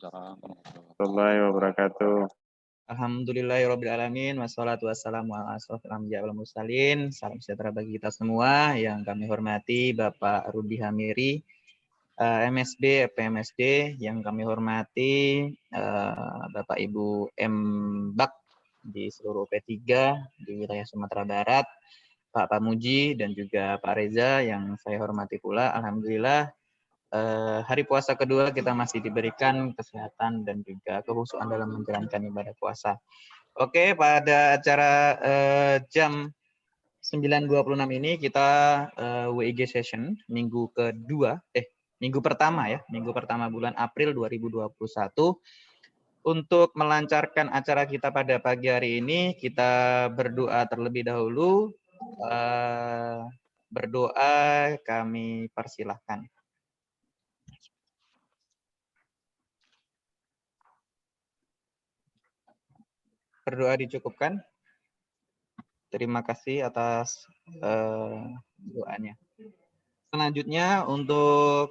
warahmatullahi wabarakatuh. Alhamdulillahirrabbilalamin, wassalatu wassalamu ala asrofil anbiya wal mursalin. Salam sejahtera bagi kita semua. Yang kami hormati Bapak Rudi Hamiri, MSD, PMSD. Yang kami hormati Bapak Ibu M. Bak di seluruh P3 di wilayah Sumatera Barat, Pak Pamuji dan juga Pak Reza yang saya hormati pula. Alhamdulillah hari puasa kedua kita masih diberikan kesehatan dan juga kekhusyuan dalam menjalankan ibadah puasa. Oke, pada acara jam 9.26 ini kita WIG session minggu pertama bulan April 2021. Untuk melancarkan acara kita pada pagi hari ini, kita berdoa terlebih dahulu. Berdoa kami persilahkan. Berdoa dicukupkan. Terima kasih atas doanya. Selanjutnya untuk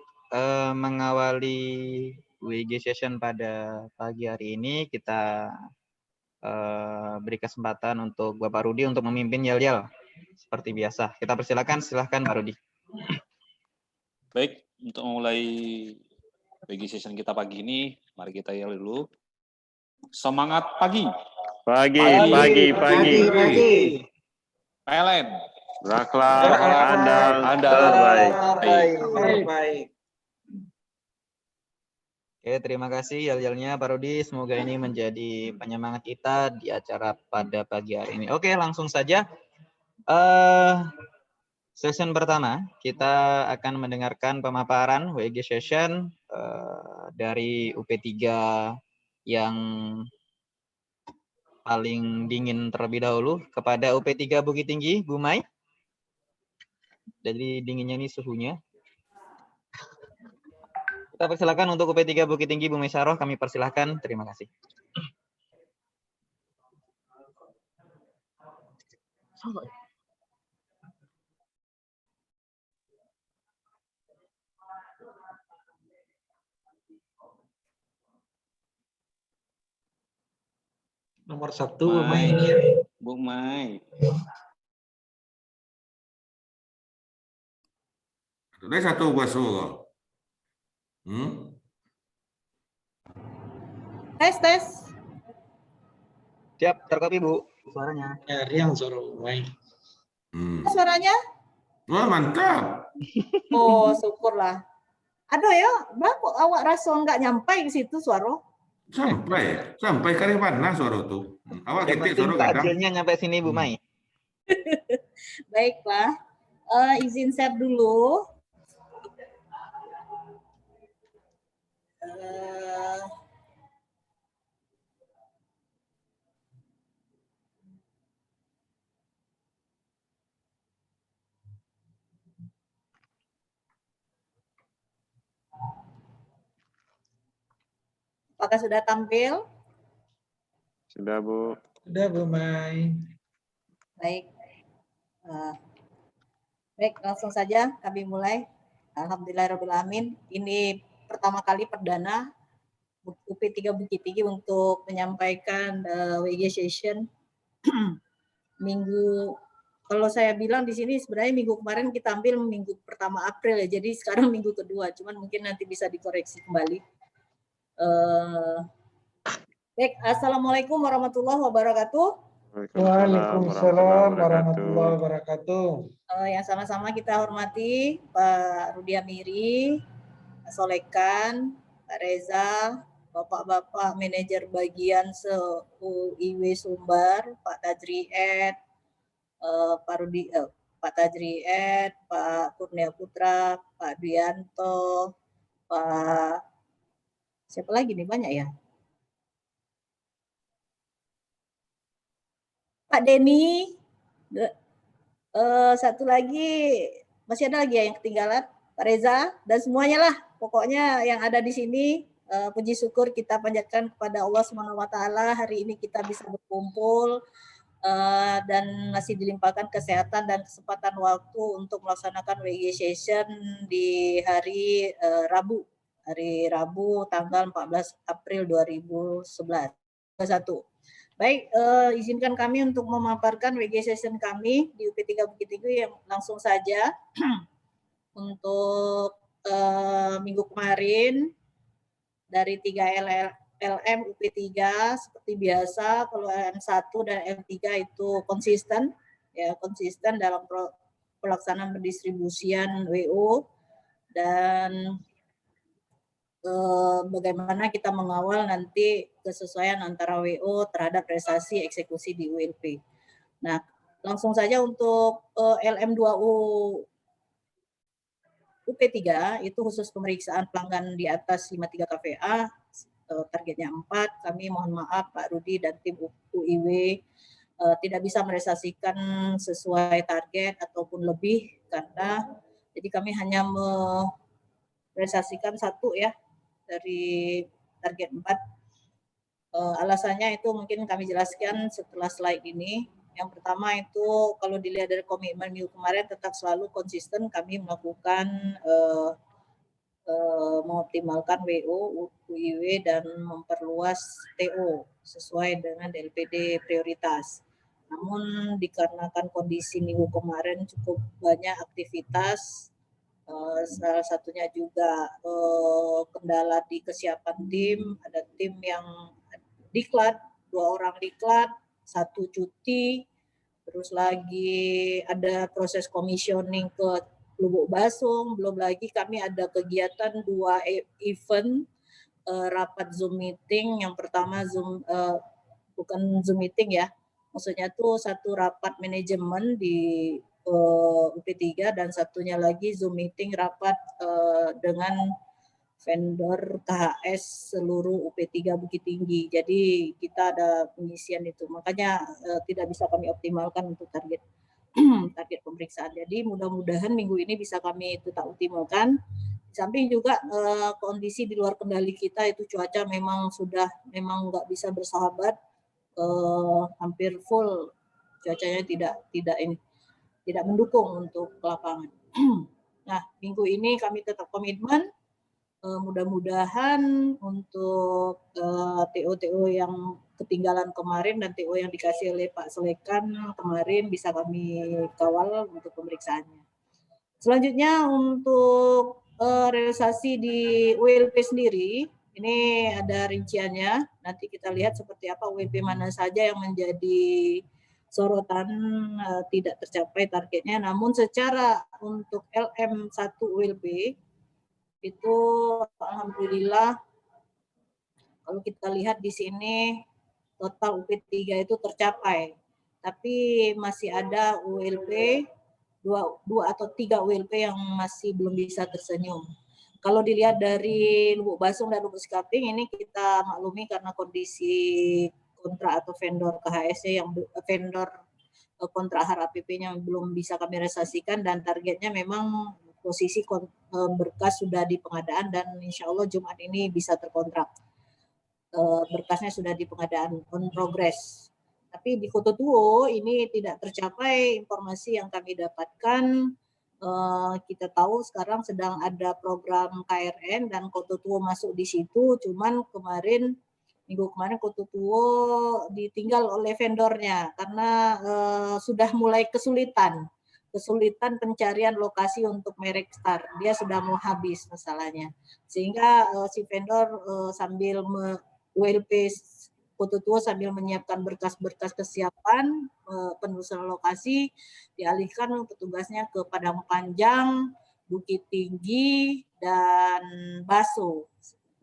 mengawali WIG session pada pagi hari ini, kita beri kesempatan untuk Bapak Rudi untuk memimpin yel-yel seperti biasa. Kita persilakan, silahkan Pak Rudi. Baik, untuk memulai WIG session kita pagi ini, mari kita yel dulu. Semangat pagi. Pagi. PLN. Berakhlak, andal, terbaik. Oke, terima kasih yel-yelnya Pak Rudi. Semoga ini menjadi penyemangat kita di acara pada pagi hari ini. Oke, langsung saja. Session pertama, kita akan mendengarkan pemaparan WIG session dari UP3 yang paling dingin terlebih dahulu kepada UP3 Bukit Tinggi, Bu Mai. Jadi dinginnya ini suhunya. Kita persilakan untuk UP3 Bukit Tinggi, Bu Mai Saroh, kami persilahkan. Terima kasih. Nomor 1, Bu Mai. Bu Mai. Sudah satu basuh. Tes. Siap, terkopi Bu, suaranya. Ya, Riang suara Bu Mai. Suaranya? Wah, mantap. Oh, syukurlah. Aduh ya, Bang, awak rasa nggak nyampai ke situ suara? Sampai kali mana suara tuh? Awak Yang ketik penting suara kadang. takjilnya nyampe sini Bu Mai. Baiklah, izin share dulu. Apakah sudah tampil? Sudah Bu. Sudah Bu Mai. Baik. Baik, langsung saja kami mulai. Alhamdulillahirrahmanirrahim. Ini pertama kali perdana UP3 Bukit Tinggi untuk menyampaikan WIG session minggu. Kalau saya bilang di sini sebenarnya minggu kemarin kita ambil minggu pertama April ya, jadi sekarang minggu kedua. Cuman mungkin nanti bisa dikoreksi kembali. Baik, assalamualaikum warahmatullahi wabarakatuh. Waalaikumsalam warahmatullahi wabarakatuh. Yang sama-sama kita hormati Pak Rudi Hamiri, Pak Solekan, Pak Reza, Bapak-bapak manajer bagian UIW Sumbar, Pak Tajriet, Pak Tajriet, Pak Kurnia Putra, Pak Duyanto, Pak siapa lagi nih, banyak ya? Pak Denny, satu lagi, masih ada lagi ya yang ketinggalan, Pak Reza, dan semuanya lah, pokoknya yang ada di sini, puji syukur kita panjatkan kepada Allah SWT, hari ini kita bisa berkumpul, dan masih dilimpahkan kesehatan dan kesempatan waktu untuk melaksanakan WIG session di hari Rabu hari Rabu tanggal 14 April 2021. Baik, izinkan kami untuk memaparkan WG session kami di UP3 Bukit Tinggi yang langsung saja. Untuk minggu kemarin dari 3 LM UP3 seperti biasa, kalau LM1 dan LM3 itu konsisten dalam pelaksanaan pendistribusian WO dan bagaimana kita mengawal nanti kesesuaian antara WO terhadap prestasi eksekusi di ULP. Nah, langsung saja untuk LM2U UP3 itu khusus pemeriksaan pelanggan di atas 53 KVA, targetnya 4. Kami mohon maaf Pak Rudi dan tim UIW tidak bisa merealisasikan sesuai target ataupun lebih karena jadi kami hanya merealisasikan 1 ya dari target 4. Alasannya itu mungkin kami jelaskan setelah slide ini. Yang pertama itu kalau dilihat dari komitmen minggu kemarin tetap selalu konsisten kami melakukan mengoptimalkan WO, UIW dan memperluas TO sesuai dengan DLPD prioritas. Namun dikarenakan kondisi minggu kemarin cukup banyak aktivitas, salah satunya juga kendala di kesiapan tim, ada tim yang diklat, 2 orang diklat, 1 cuti, terus lagi ada proses commissioning ke Lubuk Basung, belum lagi kami ada kegiatan 2 event rapat Zoom meeting. Yang pertama bukan Zoom meeting ya, maksudnya tuh 1 rapat manajemen di UP3 dan satunya lagi Zoom meeting rapat dengan vendor KHS seluruh UP3 Bukit Tinggi. Jadi kita ada pengisian itu. Makanya tidak bisa kami optimalkan untuk target target pemeriksaan. Jadi mudah-mudahan minggu ini bisa kami tetap optimalkan. Di samping juga kondisi di luar kendali kita itu cuaca memang nggak bisa bersahabat, hampir full cuacanya tidak mendukung untuk lapangan. Nah, minggu ini kami tetap komitmen. Mudah-mudahan untuk TO-TO yang ketinggalan kemarin dan TO yang dikasih oleh Pak Selekan kemarin bisa kami kawal untuk pemeriksaannya. Selanjutnya untuk realisasi di ULP sendiri, ini ada rinciannya. Nanti kita lihat seperti apa ULP mana saja yang menjadi sorotan tidak tercapai targetnya. Namun secara untuk LM1 ULP itu alhamdulillah kalau kita lihat di sini total UP3 itu tercapai. Tapi masih ada ULP 2 atau 3 ULP yang masih belum bisa tersenyum. Kalau dilihat dari Lubuk Basung dan Lubuk Sikaping ini kita maklumi karena kondisi kontrak atau vendor KHS yang vendor kontrak HRAPP-nya belum bisa kami realisasikan dan targetnya memang posisi berkas sudah di pengadaan dan insya Allah Jumat ini bisa terkontrak. Berkasnya sudah di pengadaan on progress. Tapi di Kota Tuo ini tidak tercapai informasi yang kami dapatkan. Kita tahu sekarang sedang ada program KRN dan Kota Tuo masuk di situ. Cuman minggu kemarin Kota Tuo ditinggal oleh vendornya karena sudah mulai kesulitan pencarian lokasi untuk merek Star. Dia sudah mau habis masalahnya. Sehingga si vendor sambil ULP Kota Tuo sambil menyiapkan berkas-berkas kesiapan penelusuran lokasi dialihkan petugasnya ke Padang Panjang, Bukit Tinggi, dan Baso.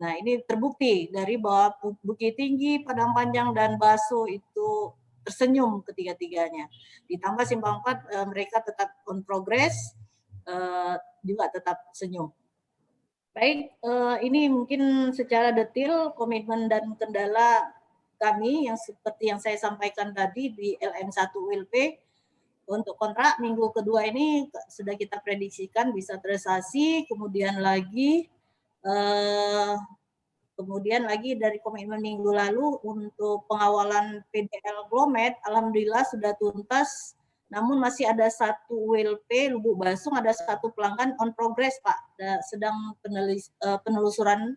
Nah ini terbukti dari bahwa Bukit Tinggi, Padang Panjang, dan Baso itu tersenyum ketiga-tiganya. Ditambah Simpang 4 mereka tetap on progress, juga tetap senyum. Baik, ini mungkin secara detail komitmen dan kendala kami yang seperti yang saya sampaikan tadi di LM1 ULP. Untuk kontrak minggu kedua ini sudah kita prediksikan bisa terrealisasi, kemudian lagi dari komitmen minggu lalu untuk pengawalan PDL Glomet, alhamdulillah sudah tuntas namun masih ada satu WLP Lubuk Basung, ada satu pelanggan on progress Pak, sedang penelusuran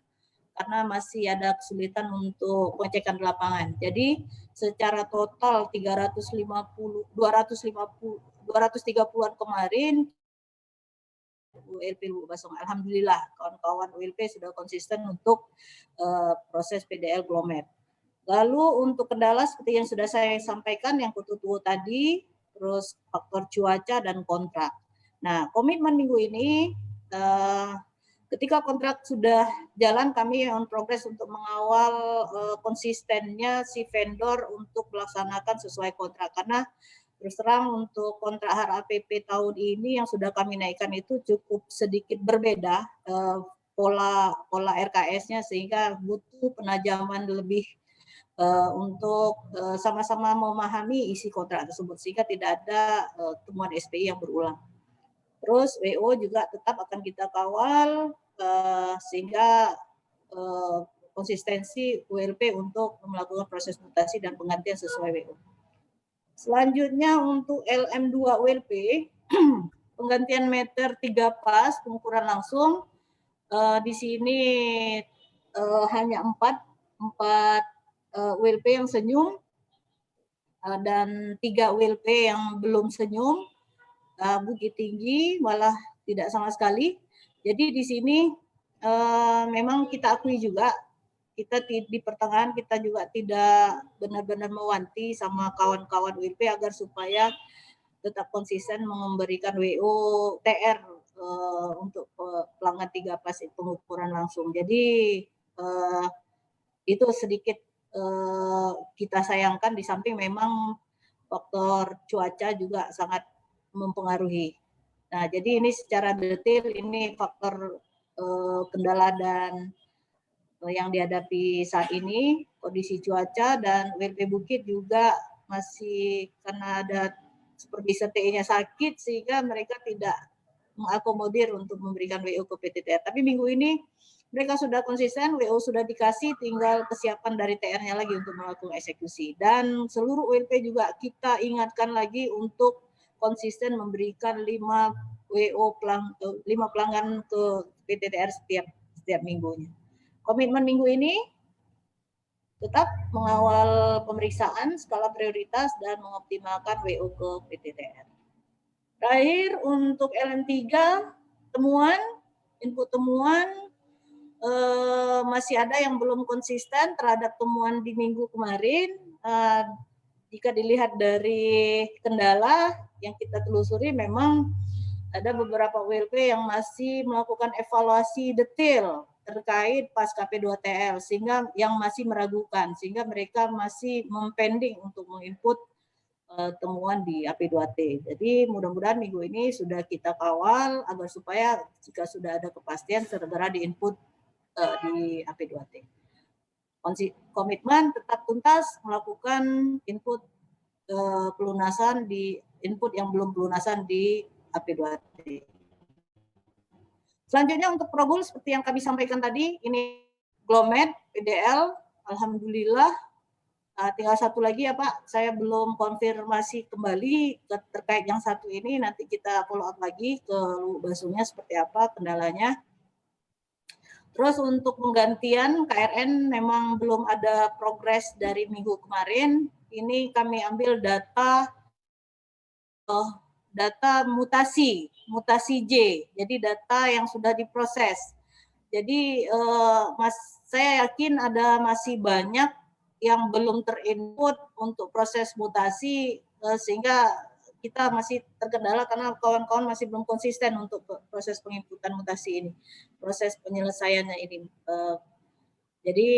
karena masih ada kesulitan untuk pengecekan di lapangan. Jadi secara total 230-an kemarin ULP Lubuk Basung. Alhamdulillah kawan-kawan ULP sudah konsisten untuk proses PDL Glomet. Lalu untuk kendala seperti yang sudah saya sampaikan yang kututuo tadi, terus faktor cuaca dan kontrak. Nah, komitmen minggu ini ketika kontrak sudah jalan, kami on progress untuk mengawal konsistennya si vendor untuk melaksanakan sesuai kontrak. Karena terus terang untuk kontrak HRAPP tahun ini yang sudah kami naikkan itu cukup sedikit berbeda pola RKS-nya, sehingga butuh penajaman lebih untuk sama-sama memahami isi kontrak tersebut sehingga tidak ada temuan SPI yang berulang. Terus WO juga tetap akan kita kawal sehingga konsistensi ULP untuk melakukan proses mutasi dan penggantian sesuai WO. Selanjutnya untuk LM2 ULP penggantian meter 3 pas pengukuran langsung di sini hanya 4 ULP yang senyum dan 3 ULP yang belum senyum. Bukit Tinggi malah tidak sama sekali. Jadi di sini memang kita akui juga kita di pertengahan kita juga tidak benar-benar mewanti sama kawan-kawan ULP agar supaya tetap konsisten memberikan WO TR untuk pelanggan 3 pas pengukuran langsung. Jadi itu sedikit kita sayangkan, di samping memang faktor cuaca juga sangat mempengaruhi. Nah, jadi ini secara detail ini faktor kendala dan yang dihadapi saat ini, kondisi cuaca, dan ULP Bukit juga masih karena ada supervisor TI-nya sakit sehingga mereka tidak mengakomodir untuk memberikan WO ke PTTR. Tapi minggu ini mereka sudah konsisten, WO sudah dikasih, tinggal kesiapan dari TR-nya lagi untuk melakukan eksekusi. Dan seluruh ULP juga kita ingatkan lagi untuk konsisten memberikan 5 pelanggan ke PTTR setiap minggunya. Komitmen minggu ini tetap mengawal pemeriksaan skala prioritas dan mengoptimalkan WO ke PTTR. Terakhir untuk LM3 input temuan masih ada yang belum konsisten terhadap temuan di minggu kemarin. Jika dilihat dari kendala yang kita telusuri, memang ada beberapa WLP yang masih melakukan evaluasi detail terkait pas KP2TL, sehingga yang masih meragukan, sehingga mereka masih mempending untuk menginput temuan di AP2T. Jadi mudah-mudahan minggu ini sudah kita kawal agar supaya jika sudah ada kepastian segera diinput di AP2T. Komitmen tetap tuntas melakukan input pelunasan di input yang belum pelunasan di AP2T. Selanjutnya untuk Probul seperti yang kami sampaikan tadi, ini Glomet, PDL, alhamdulillah. Tinggal satu lagi ya Pak, saya belum konfirmasi kembali terkait yang satu ini, nanti kita follow up lagi ke Lubuk Basungnya seperti apa kendalanya. Terus untuk penggantian KRN memang belum ada progres dari minggu kemarin. Ini kami ambil data mutasi J. Jadi data yang sudah diproses. Jadi saya yakin ada masih banyak yang belum terinput untuk proses mutasi sehingga kita masih terkendala karena kawan-kawan masih belum konsisten untuk proses penginputan mutasi ini, proses penyelesaiannya ini. Jadi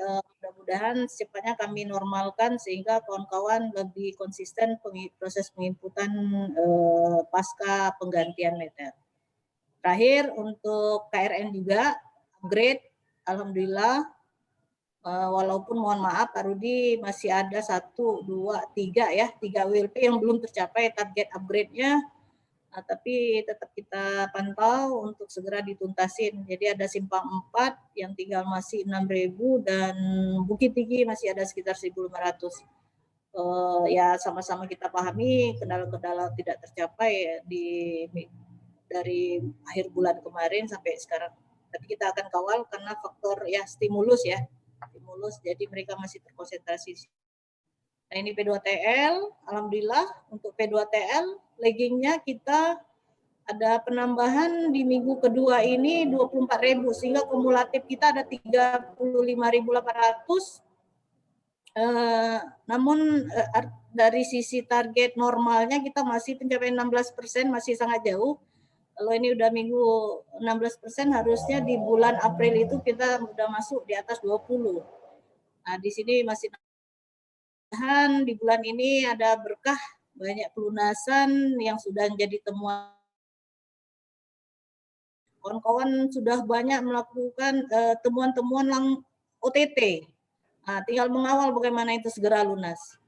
mudah-mudahan secepatnya kami normalkan sehingga kawan-kawan lebih konsisten proses penginputan pasca penggantian meter. Terakhir untuk KRN juga upgrade, alhamdulillah. Walaupun mohon maaf Pak Rudi masih ada 1, 2, 3 WLP yang belum tercapai target upgrade-nya, tapi tetap kita pantau untuk segera dituntasin. Jadi ada Simpang 4 yang tinggal masih 6.000 dan Bukit Tinggi masih ada sekitar 1.500. ya sama-sama kita pahami kendala-kendala tidak tercapai ya, dari akhir bulan kemarin sampai sekarang. Tapi kita akan kawal karena faktor ya stimulus ya, jadi mereka masih terkonsentrasi. Nah ini P2TL, alhamdulillah untuk P2TL laggingnya kita ada penambahan di minggu kedua ini 24.000 sehingga kumulatif kita ada 35.800. Namun dari sisi target normalnya kita masih pencapaian 16%, masih sangat jauh. Kalau ini udah minggu 16%, harusnya di bulan April itu kita udah masuk di atas 20. Nah, di sini masih di bulan ini ada berkah banyak pelunasan yang sudah menjadi temuan. Kawan-kawan sudah banyak melakukan temuan-temuan OTT. Nah, tinggal mengawal bagaimana itu segera lunas.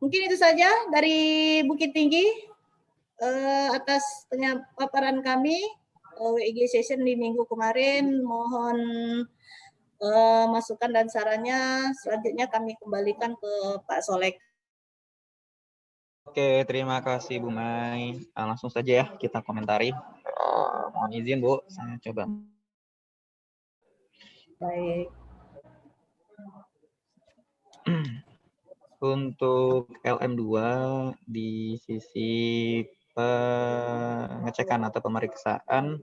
Mungkin itu saja dari Bukit Tinggi atas paparan kami WIG session di minggu kemarin. Mohon masukan dan sarannya. Selanjutnya kami kembalikan ke Pak Solek. Oke, terima kasih Bu Mai. Langsung saja ya kita komentari. Mohon izin Bu, saya coba. Baik. Untuk LM2 di sisi pengecekan atau pemeriksaan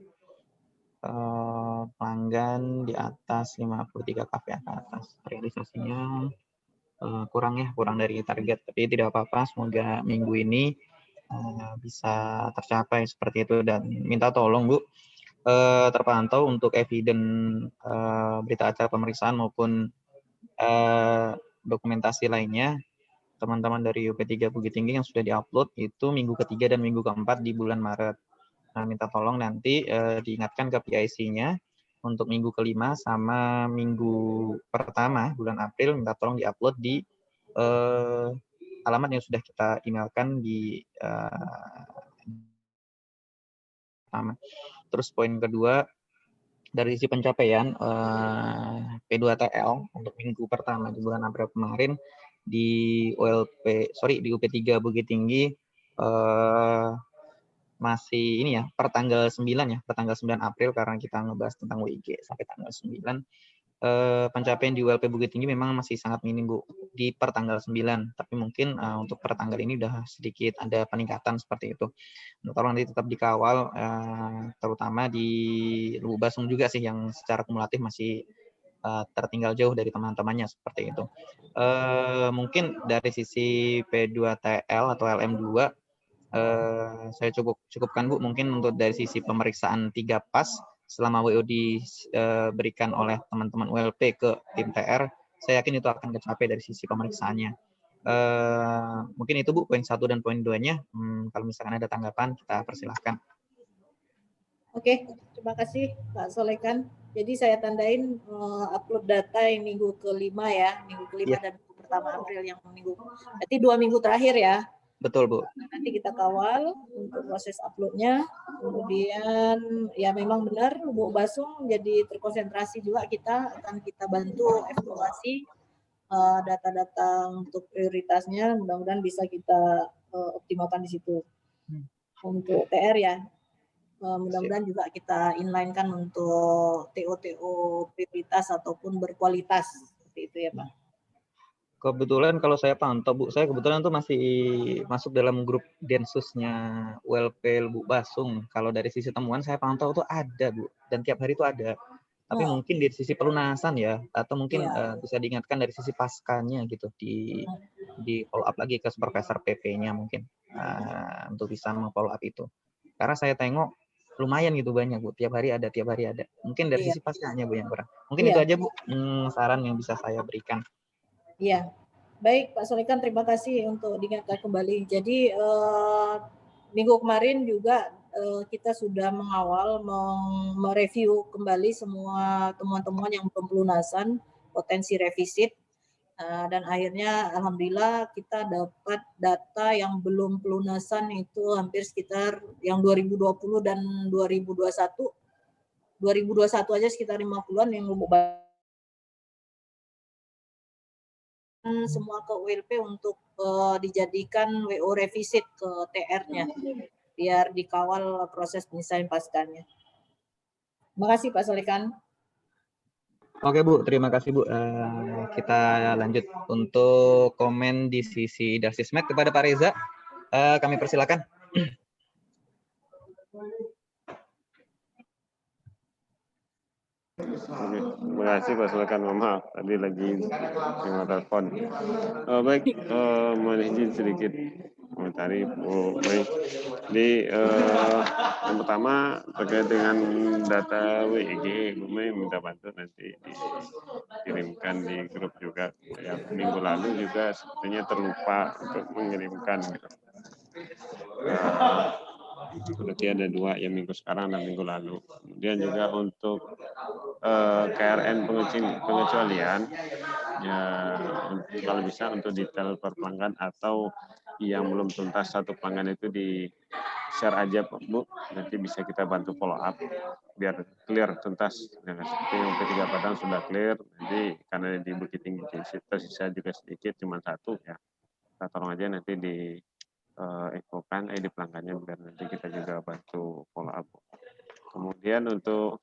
pelanggan di atas 53 KPA ke atas. Realisasinya kurang dari target, tapi tidak apa-apa, semoga minggu ini bisa tercapai seperti itu. Dan minta tolong Bu, terpantau untuk eviden berita acara pemeriksaan maupun dokumentasi lainnya teman-teman dari UP3 Bukit Tinggi yang sudah diupload itu minggu ketiga dan minggu keempat di bulan Maret. Nah, minta tolong nanti diingatkan ke PIC-nya untuk minggu kelima sama minggu pertama bulan April, minta tolong diupload di alamat yang sudah kita emailkan di pertama. Terus poin kedua, dari sisi pencapaian P2TL untuk minggu pertama di bulan April kemarin di UP3 Bukit Tinggi masih ini ya, per tanggal 9 April karena kita ngebahas tentang WIG sampai tanggal 9. Pencapaian di ULP Bukit Tinggi memang masih sangat minim Bu di per tanggal 9, tapi mungkin untuk per tanggal ini udah sedikit ada peningkatan seperti itu. Tolong nanti tetap dikawal, terutama di Lubuk Basung juga sih yang secara kumulatif masih tertinggal jauh dari teman-temannya seperti itu. Mungkin dari sisi P2TL atau LM2 saya cukupkan Bu, mungkin untuk dari sisi pemeriksaan 3 pas selama WO diberikan oleh teman-teman ULP ke tim TR, saya yakin itu akan tercapai dari sisi pemeriksaannya. Mungkin itu Bu poin 1 dan poin 2-nya. Kalau misalkan ada tanggapan kita persilahkan. Oke, terima kasih Pak Solekan. Jadi saya tandain upload data yang minggu kelima ya, minggu kelima dan minggu pertama April yang berarti 2 minggu terakhir ya. Betul Bu. Nanti kita kawal untuk proses uploadnya. Kemudian ya memang benar Lubuk Basung jadi terkonsentrasi juga, kita akan kita bantu evaluasi data-data untuk prioritasnya, mudah-mudahan bisa kita optimalkan di situ. Untuk TR ya, mudah-mudahan juga kita inline-kan untuk TO prioritas ataupun berkualitas seperti itu ya Pak. Kebetulan kalau saya pantau Bu, saya kebetulan tuh masih masuk dalam grup Densusnya ULP Lubuk Basung. Kalau dari sisi temuan saya pantau tuh ada Bu, dan tiap hari itu ada. Tapi mungkin dari sisi pelunasan ya, atau mungkin bisa diingatkan dari sisi paskanya gitu, di follow up lagi ke supervisor PP-nya mungkin untuk bisa follow up itu. Karena saya tengok lumayan gitu banyak Bu, tiap hari ada. Mungkin dari sisi paskanya Bu yang kurang. Mungkin itu aja Bu saran yang bisa saya berikan. Iya, baik Pak Solekan, terima kasih untuk diingatkan kembali. Jadi minggu kemarin juga kita sudah mengawal mereview kembali semua temuan-temuan yang belum pelunasan, potensi revisit, dan akhirnya alhamdulillah kita dapat data yang belum pelunasan itu hampir sekitar yang 2020 dan 2021. 2021 aja sekitar 50-an yang Lubuk semua ke ULP untuk dijadikan WO revisit ke TR-nya biar dikawal proses penyelesaian paskanya. Terima kasih Pak Solekan. Oke Bu, terima kasih Bu. Kita lanjut untuk komen di sisi Dasismed kepada Pak Reza. Kami persilakan. Oke, terima kasih Pak Sulaiman. Mohon maaf, tadi lagi terima telepon. Baik, mohon izin sedikit komentari Bu Mei. Jadi yang pertama terkait dengan data WIG, Bu Mei minta bantu nanti dikirimkan di grup juga. Yang minggu lalu juga sepertinya terlupa untuk mengirimkan. Gitu. Berarti ada 2 yang minggu sekarang dan minggu lalu. Kemudian juga untuk KRN pengecualian, ya kalau bisa untuk detail per pelanggan atau yang belum tuntas satu pelanggan itu di share aja Bu, nanti bisa kita bantu follow up biar clear tuntas. Nah, seperti yang P3 Padang sudah clear, nanti karena di Bukit Tinggi tersisa juga sedikit, cuma 1 ya. Kita tolong aja nanti di infokan ID pelanggannya biar nanti kita juga bantu follow up. Kemudian untuk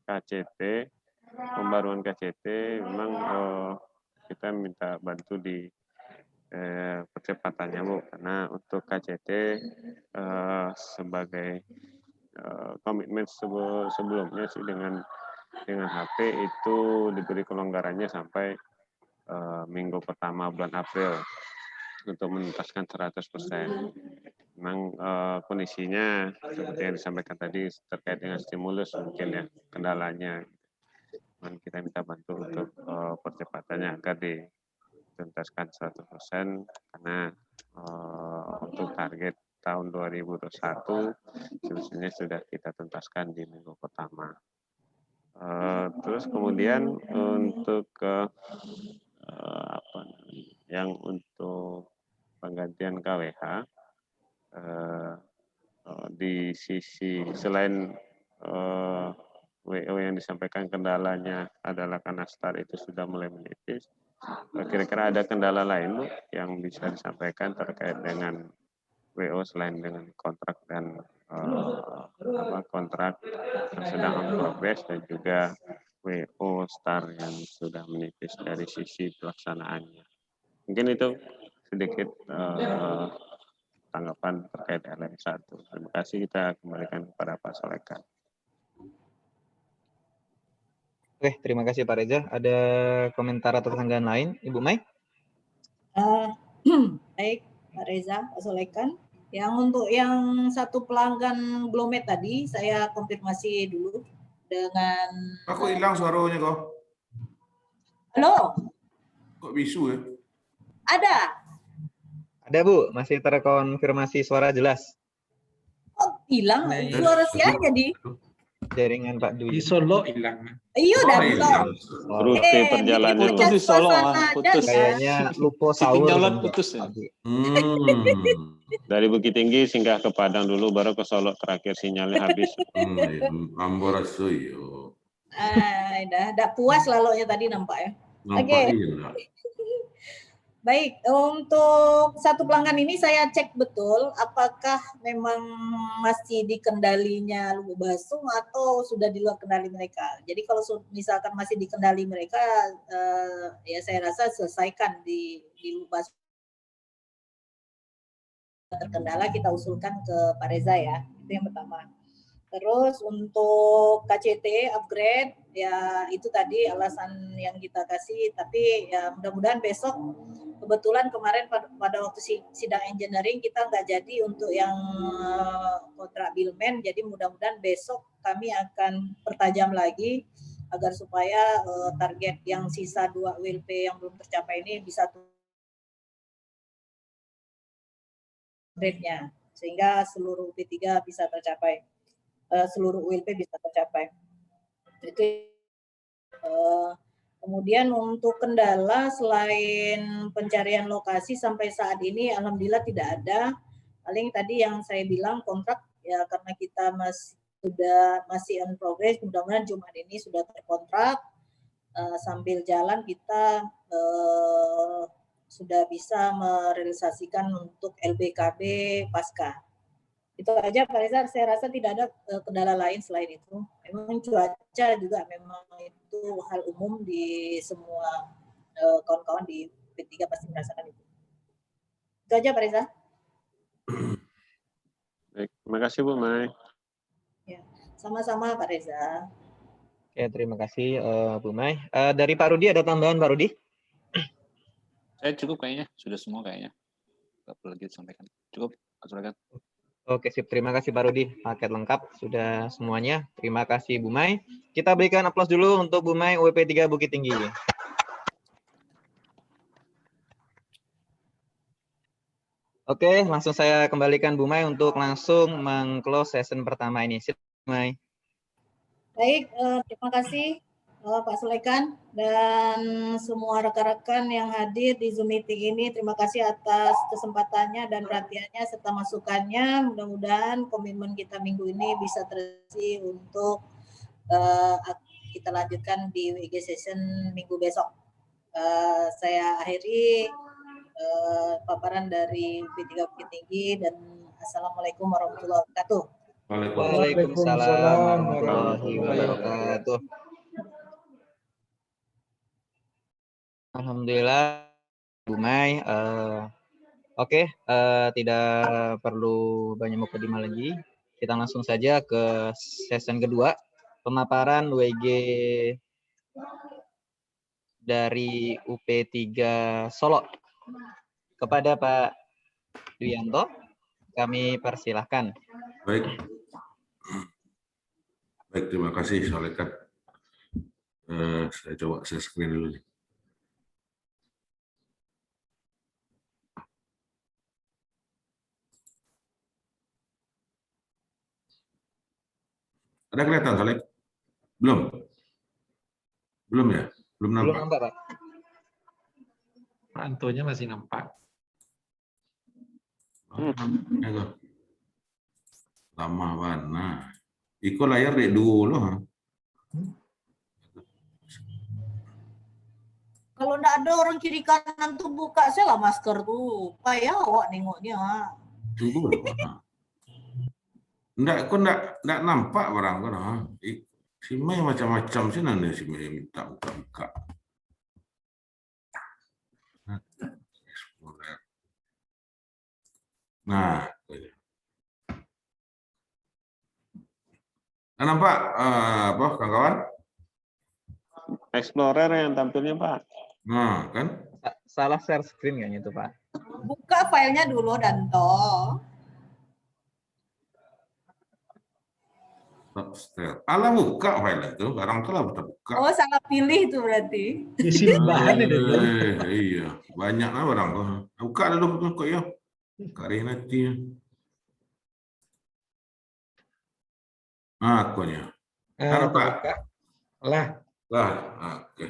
KCT, pembaruan KCT memang kita minta bantu di percepatannya Bu, karena untuk KCT sebagai komitmen sebelumnya sih dengan HP itu diberi kelonggarannya sampai minggu pertama bulan April untuk menuntaskan 100%. Memang kondisinya seperti yang disampaikan tadi terkait dengan stimulus mungkin ya kendalanya. Kita minta bantu untuk percepatannya agar dituntaskan 100% karena untuk target tahun 2021 sebetulnya sudah kita tuntaskan di minggu pertama. Terus kemudian untuk yang untuk penggantian KWH di sisi selain WO yang disampaikan kendalanya adalah karena start itu sudah mulai menipis. Kira-kira ada kendala lain Bu yang bisa disampaikan terkait dengan WO selain dengan kontrak dan kontrak yang sedang on progress dan juga WO start yang sudah menipis dari sisi pelaksanaannya. Mungkin itu sedikit tanggapan terkait LM1. Terima kasih, kita kembalikan kepada Pak Solekan. Oke, terima kasih Pak Reza. Ada komentar atau tanggapan lain, Ibu Mai? Baik, Pak Reza, Pak Solekan. Yang untuk yang 1 pelanggan Glomet tadi, saya konfirmasi dulu dengan... Kok hilang suaranya kok? Halo? Kok bisu ya? Ada. Ada Bu, masih terkonfirmasi suara jelas. Oh, hilang suara si aja di Jaringan Pak Dwi. Di Solo hilang. Iya udah belum. Rute perjalanan putus di Solo, putus. Kayaknya lupa sahur. Ketinggalan putus ya. Dari Bukit Tinggi singgah ke Padang dulu, baru ke Solo, terakhir sinyalnya habis. Amborasoyo. Udah puas lalunya tadi nampak ya. Oke. Baik, untuk 1 pelanggan ini saya cek betul apakah memang masih di kendalinya Lubasung atau sudah di luar kendali mereka. Jadi kalau misalkan masih di kendali mereka, ya saya rasa selesaikan di Lubasung. Terkendala kita usulkan ke Pak Reza ya, itu yang pertama. Terus untuk KCT upgrade ya itu tadi alasan yang kita kasih, tapi ya mudah-mudahan besok kebetulan kemarin pada waktu sidang engineering kita nggak jadi untuk yang kontrak Billman, jadi mudah-mudahan besok kami akan pertajam lagi agar supaya target yang sisa 2 WLP yang belum tercapai ini bisa upgrade-nya sehingga seluruh P3 bisa tercapai, seluruh ULP bisa tercapai. Itu kemudian untuk kendala selain pencarian lokasi sampai saat ini alhamdulillah tidak ada. Paling tadi yang saya bilang kontrak ya karena kita masih on progress, mudah-mudahan Jumat ini sudah terkontrak. sambil jalan kita sudah bisa merealisasikan untuk LBKB pasca. Itu aja Pak Reza, saya rasa tidak ada kendala lain selain itu. Memang cuaca juga memang itu hal umum di semua kawan-kawan di P3 pasti merasakan itu. Itu aja Pak Reza. Baik, terima kasih Bu Mai. Ya, sama-sama Pak Reza. Oke, terima kasih Bu Mai. Dari Pak Rudi ada tambahan Pak Rudi? Saya cukup kayaknya, sudah semua kayaknya. Nggak perlu lagi disampaikan. Cukup, silakan. Oke, sip. Terima kasih Pak Rudi. Paket lengkap sudah semuanya. Terima kasih Bu Mai. Kita berikan aplaus dulu untuk Bu Mai UP 3 Bukit Tinggi. Oke, langsung saya kembalikan Bu Mai untuk langsung meng-close session pertama ini. Sip, Bu Mai. Baik, terima kasih Pak Sulaiman dan semua rekan-rekan yang hadir di Zoom meeting ini. Terima kasih atas kesempatannya dan perhatiannya serta masukannya. Mudah-mudahan komitmen kita minggu ini bisa terisi untuk kita lanjutkan di WG session minggu besok. Saya akhiri paparan dari P3 Bukit Tinggi dan Assalamualaikum warahmatullahi wabarakatuh. Waalaikumsalam warahmatullahi wabarakatuh. Alhamdulillah, Bu Mai. Oke, tidak perlu banyak mukadimah lagi. Kita langsung saja ke session kedua, pemaparan WG dari UP3 Solo. Kepada Pak Duyanto, kami persilahkan. Baik. Baik, terima kasih Solekan. Saya coba saya screen dulu nih. Ada kelihatan Solek? Belum? Belum ya? Belum nampak? Belum nampak, Pak. Antonya masih nampak. Lama mana? Iko layar dek dulu. Kalau enggak ada orang kiri kanan tuh buka saya lah masker tuh. Payah awak nengoknya. Tunggu. Enggak, kok enggak nampak barang kan? Si Mei macam-macam sih nanti si Mei minta buka-buka. Nah, nampak apa kawan-kawan? Explorer yang tampilnya Pak. Nah, kan? Salah share screen kayaknya itu, Pak. Buka filenya dulu, Danto. Alah buka file itu, barang telah buka. Oh, salah pilih itu berarti. Isi bahan itu. Iya, banyak lah barang. Buka dulu kok ya. Kari nanti. Akunya. Ada Pak. Lah. Lah, oke.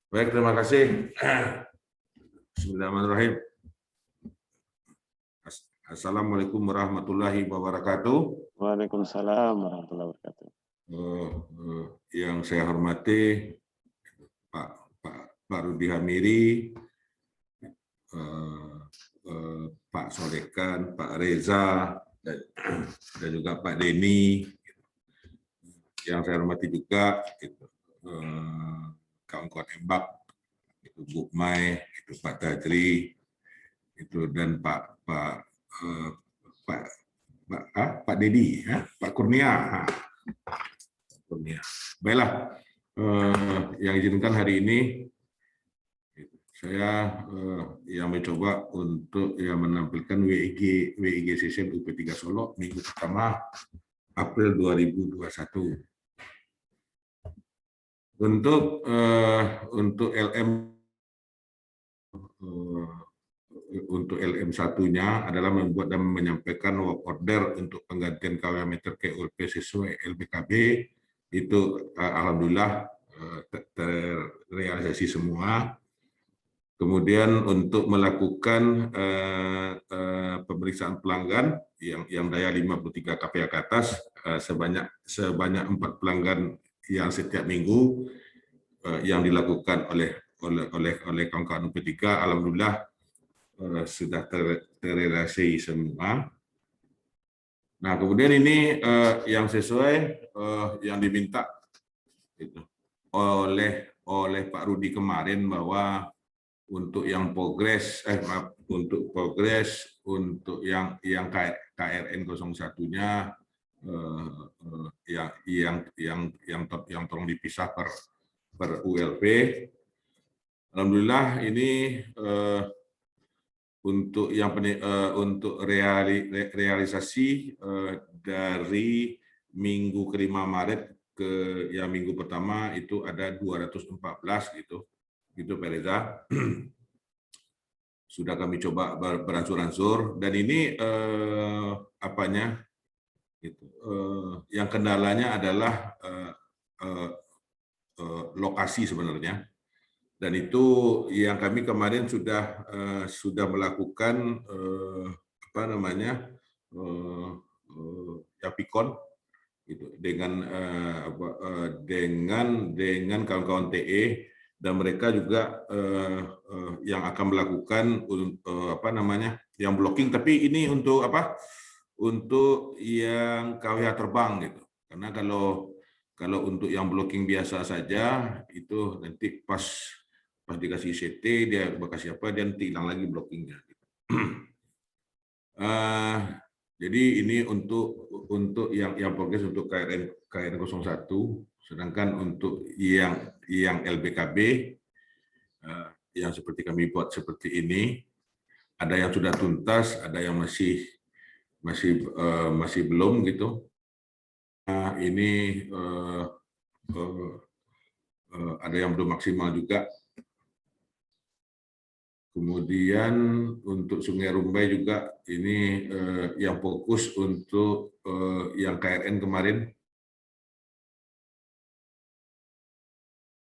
Baik, terima kasih. Bismillahirrahmanirrahim. Assalamualaikum warahmatullahi wabarakatuh. Waalaikumsalam warahmatullahi wabarakatuh. Yang saya hormati Pak Rudi Hamiri, Pak Solekan, Pak Reza, dan juga Pak Denny. Yang saya hormati juga kawan-kawan Embak, itu Bu Mai, itu Pak Tajri, itu dan Pak Dedi, Pak Kurnia. Baiklah, yang izinkan hari ini saya yang mencoba untuk menampilkan WIG session UP3 Solo minggu pertama April 2021. Untuk LM1-nya adalah membuat dan menyampaikan work order untuk penggantian KW meter KULP sesuai LBKB. Itu alhamdulillah terrealisasi semua. Kemudian untuk melakukan pemeriksaan pelanggan yang daya 53 kPa ke atas sebanyak 4 pelanggan yang setiap minggu yang dilakukan oleh kawan-kawan UP3. Alhamdulillah sudah terrealisasi semua. Nah, kemudian ini yang sesuai yang diminta itu oleh Pak Rudi kemarin, bahwa untuk yang progres untuk yang KRN 01-nya yang tolong dipisah per ULP. Alhamdulillah ini untuk realisasi dari minggu ke-5 Maret ke yang minggu pertama itu ada 214 gitu Pak Reza. Sudah kami coba beransur-ansur, dan ini yang kendalanya adalah lokasi sebenarnya. Dan itu yang kami kemarin sudah melakukan Yapikon gitu dengan kawan-kawan TE, dan mereka juga yang akan melakukan yang blocking, tapi ini untuk untuk yang KWH terbang gitu. Karena kalau untuk yang blocking biasa saja itu nanti pas dikasih CT dia bekasih apa, dia nanti hilang lagi blockingnya. Jadi ini untuk yang progres untuk KRN 01, sedangkan untuk yang LBKB yang seperti kami buat seperti ini, ada yang sudah tuntas, ada yang masih belum gitu. Ini ada yang belum maksimal juga. Kemudian untuk Sungai Rumbai juga ini yang fokus untuk yang KRN kemarin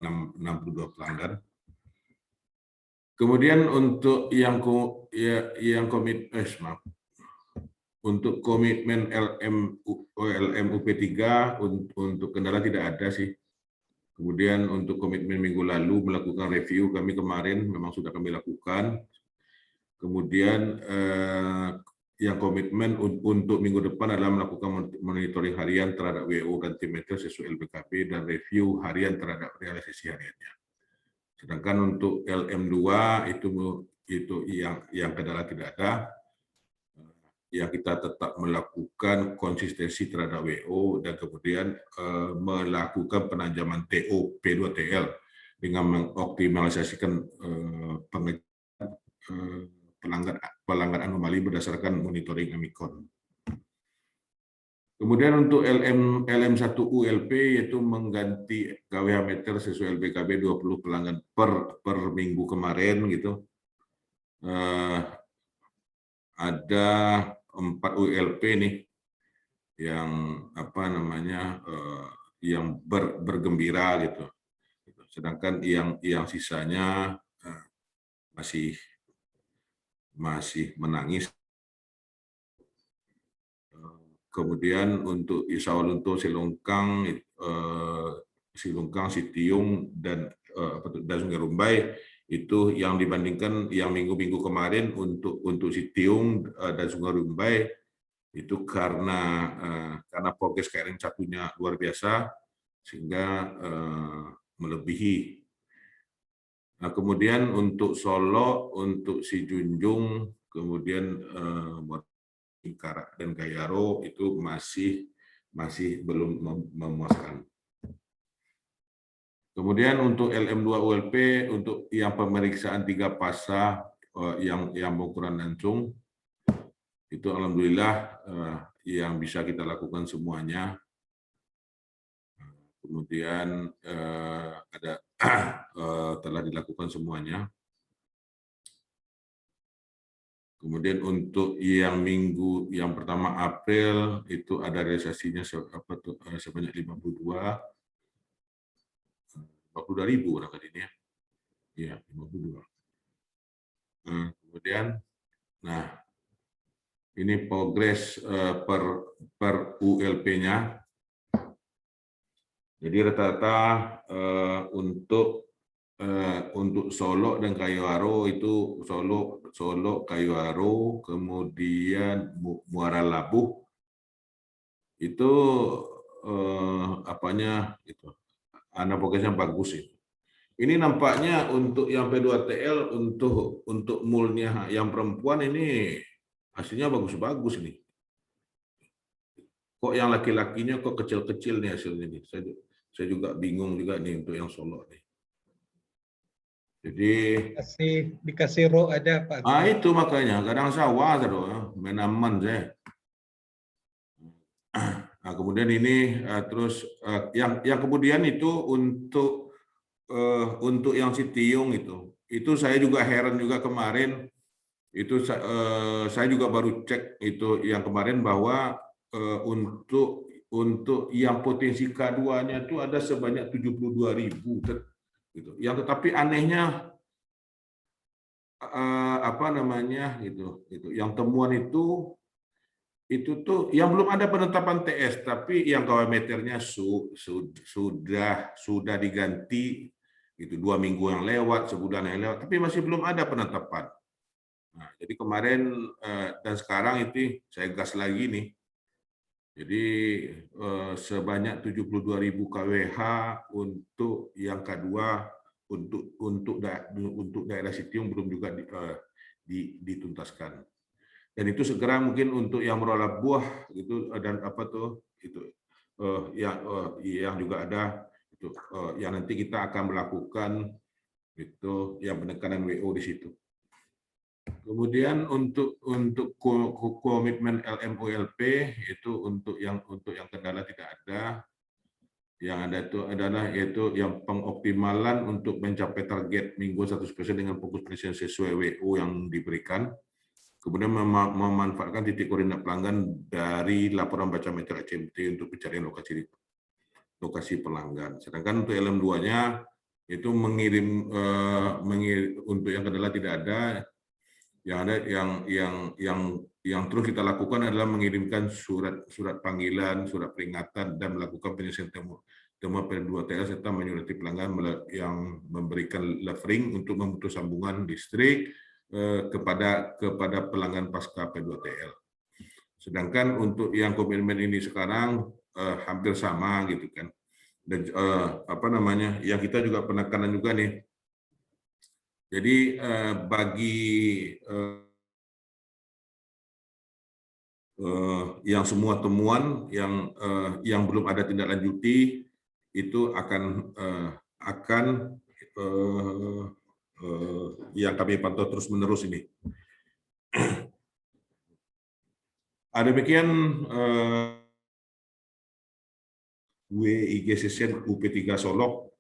62 pelanggan. Kemudian untuk untuk komitmen LM UP3 untuk kendala tidak ada sih. Kemudian untuk komitmen minggu lalu melakukan review, kami kemarin memang sudah kami lakukan. Kemudian yang komitmen untuk minggu depan adalah melakukan monitoring harian terhadap WO dan T-meter sesuai LBKB dan review harian terhadap realisasi hariannya. Sedangkan untuk LM2 itu yang kendala tidak ada. Yang kita tetap melakukan konsistensi terhadap WO dan kemudian melakukan penajaman TO P2TL dengan mengoptimalisasikan pelanggan anomali berdasarkan monitoring Amikon. Kemudian untuk LM1 ULP yaitu mengganti KWH meter sesuai LBKB 20 pelanggan per minggu kemarin gitu. Ada 4 ULP nih yang yang bergembira gitu. Sedangkan yang sisanya masih menangis. Kemudian untuk Isawalunto, Silongkang, Sitiung dan Sungai Rumbai itu yang dibandingkan yang minggu-minggu kemarin untuk Sitiung dan Sungai Rumbai itu karena progres KRN satunya luar biasa sehingga melebihi. Nah, kemudian untuk Solo, untuk Sijunjung, kemudian Karak dan Gayaro itu masih belum memuaskan. Kemudian untuk LM2 ULP untuk yang pemeriksaan 3 pasah yang pengukuran langsung itu alhamdulillah yang bisa kita lakukan semuanya. Kemudian telah dilakukan semuanya. Kemudian untuk yang minggu yang pertama April itu ada realisasinya sebanyak 52.000 orang kali ini ya. Iya, 52. Kemudian Ini progres per ULP-nya. Jadi rata-rata untuk Solo dan Kayu Aro itu Solo, Kayu Aro, kemudian Muara Labuh itu itu progresnya bagus itu. Ini nampaknya untuk yang P2TL untuk mulnya yang perempuan ini hasilnya bagus-bagus nih. Kok yang laki-lakinya kok kecil-kecil nih hasilnya nih. Saya juga bingung juga nih untuk yang Solo nih. Jadi dikasih row ada Pak. itu makanya kadang sawah terus main aman saya. Nah, kemudian ini terus yang kemudian itu untuk yang Sitiung itu saya juga heran juga kemarin itu saya juga baru cek itu yang kemarin bahwa untuk yang potensi K2-nya itu ada sebanyak 72.000 gitu. Yang tetapi anehnya yang temuan itu tuh yang belum ada penetapan TS, tapi yang kawah meternya sudah diganti itu 2 minggu yang lewat, sebulan yang lewat, tapi masih belum ada penetapan. Nah, jadi kemarin dan sekarang itu saya gas lagi nih. Jadi sebanyak 72.000 kWh untuk yang K2 untuk daerah Sitiung belum juga dituntaskan. Dan itu segera mungkin untuk yang Muara Buah gitu dan yang juga ada itu yang nanti kita akan melakukan itu yang penekanan WO di situ. Kemudian untuk komitmen LMULP itu untuk yang kendala tidak ada. Yang ada itu adalah yang pengoptimalan untuk mencapai target minggu 100% dengan fokus penyelesaian sesuai WO yang diberikan. Kemudian memanfaatkan titik koordinat pelanggan dari laporan baca meter HMT untuk pencarian lokasi pelanggan. Sedangkan untuk LM2-nya itu mengirim untuk yang kendala tidak ada. Yang ada yang terus kita lakukan adalah mengirimkan surat panggilan, surat peringatan dan melakukan penyelesaian temuan P2TL serta menyurati pelanggan yang memberikan levering untuk memutus sambungan listrik kepada pelanggan pasca P2TL. Sedangkan untuk yang komitmen ini sekarang hampir sama gitu kan. Dan yang kita juga penekanan juga nih. Jadi bagi yang semua temuan yang belum ada tindak lanjuti itu akan yang kami pantau terus-menerus ini. Ada demikian WIG Session UP3 Solok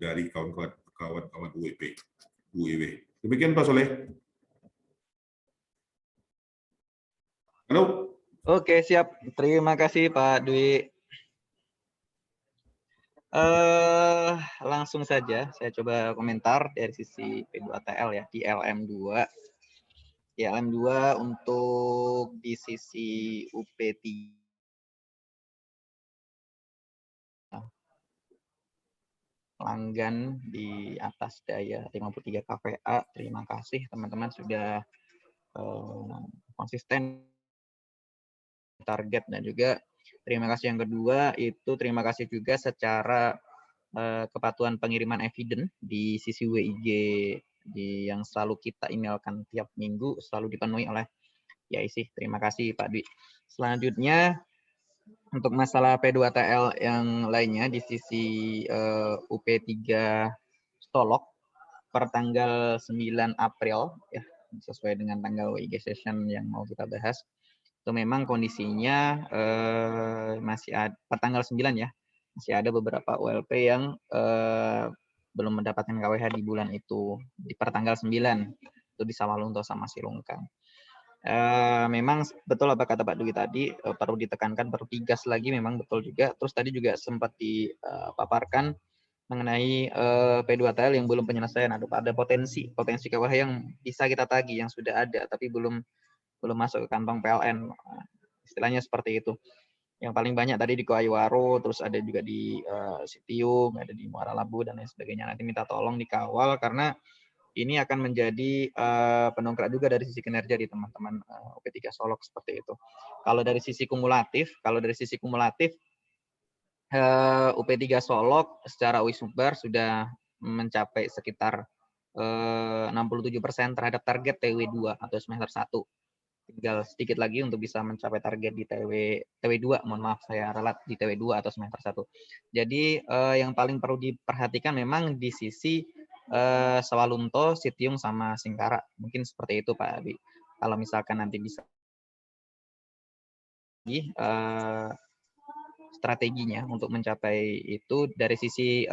dari kawan-kawan UEW. Demikian Pak Soleh. Halo. Oke, siap. Terima kasih Pak Dwi. Langsung saja saya coba komentar dari sisi P2TL ya di LM2. Di LM2 untuk di sisi UP3 pelanggan di atas daya 53 kVA. Terima kasih teman-teman sudah konsisten target, dan juga terima kasih yang kedua itu terima kasih juga secara kepatuhan pengiriman eviden di sisi WIG yang selalu kita emailkan tiap minggu selalu dipenuhi oleh YIC. Terima kasih Pak Dwi. Selanjutnya untuk masalah P2TL yang lainnya di sisi UP3 Solok per tanggal 9 April ya, sesuai dengan tanggal WIG session yang mau kita bahas. Itu memang kondisinya masih ada per tanggal 9 ya. Masih ada beberapa ULP yang belum mendapatkan KWH di bulan itu di per tanggal 9 itu di Sawalunto sama Silungkang. Memang betul apa kata Pak Dwi tadi, perlu ditekankan, perlu digas lagi, memang betul juga. Terus tadi juga sempat dipaparkan mengenai P2TL yang belum penyelesaian. Ada potensi KWH yang bisa kita tagih yang sudah ada tapi belum masuk ke kantong PLN. Istilahnya seperti itu. Yang paling banyak tadi di Koayuaro, terus ada juga di Sitium, ada di Muara Labu dan lain sebagainya. Nanti minta tolong dikawal karena ini akan menjadi pendongkrak juga dari sisi kinerja di teman-teman UP3 Solok seperti itu. Kalau dari sisi kumulatif UP3 Solok secara Wisumber sudah mencapai sekitar 67% terhadap target TW2 atau semester 1. Tinggal sedikit lagi untuk bisa mencapai target di TW2, mohon maaf saya ralat di TW2 atau semester 1. Jadi yang paling perlu diperhatikan memang di sisi Sawalunto, Sitium sama Singkara. Mungkin seperti itu Pak Abi. Kalau misalkan nanti bisa strateginya untuk mencapai itu dari sisi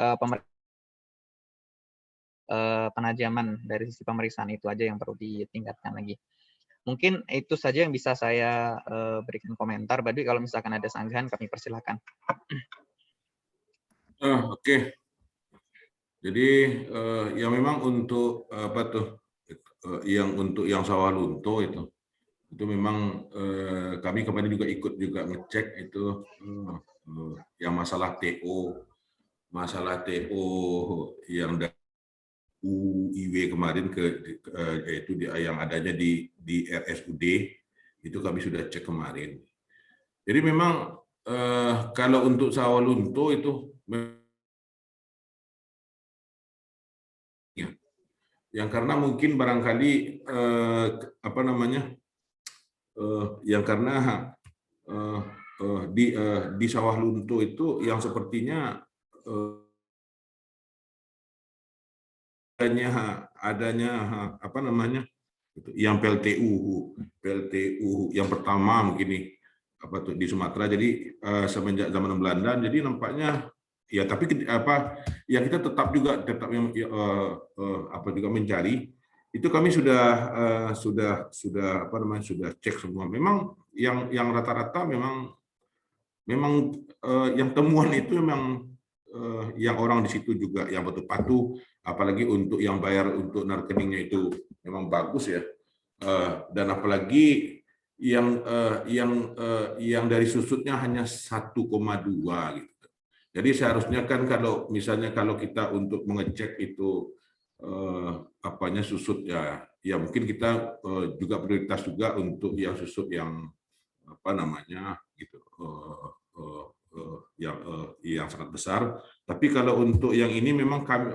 penajaman dari sisi pemeriksaan itu aja yang perlu ditingkatkan lagi. Mungkin itu saja yang bisa saya berikan komentar. Badui, kalau misalkan ada sanggahan kami persilahkan. Oke. Jadi yang memang untuk yang Sawalunto itu memang kami kemarin juga ikut ngecek itu yang masalah TO yang dari UIW kemarin yaitu yang adanya di RSUD itu kami sudah cek kemarin. Jadi memang kalau untuk Sawalunto itu yang karena mungkin barangkali yang karena di Sawalunto itu yang sepertinya adanya yang PLTU yang pertama mungkin nih di Sumatera. Jadi semenjak zaman Belanda, jadi nampaknya ya, tapi yang kita tetap juga mencari itu. Kami sudah cek semua. Memang yang rata-rata memang yang temuan itu memang yang orang di situ juga yang patuh, apalagi untuk yang bayar untuk rekeningnya itu memang bagus ya. Dan apalagi yang dari susutnya hanya 1,2 gitu. Jadi seharusnya kan kalau misalnya kita untuk mengecek itu susut ya mungkin kita juga prioritas juga untuk yang susut yang gitu yang sangat besar. Tapi kalau untuk yang ini memang kami,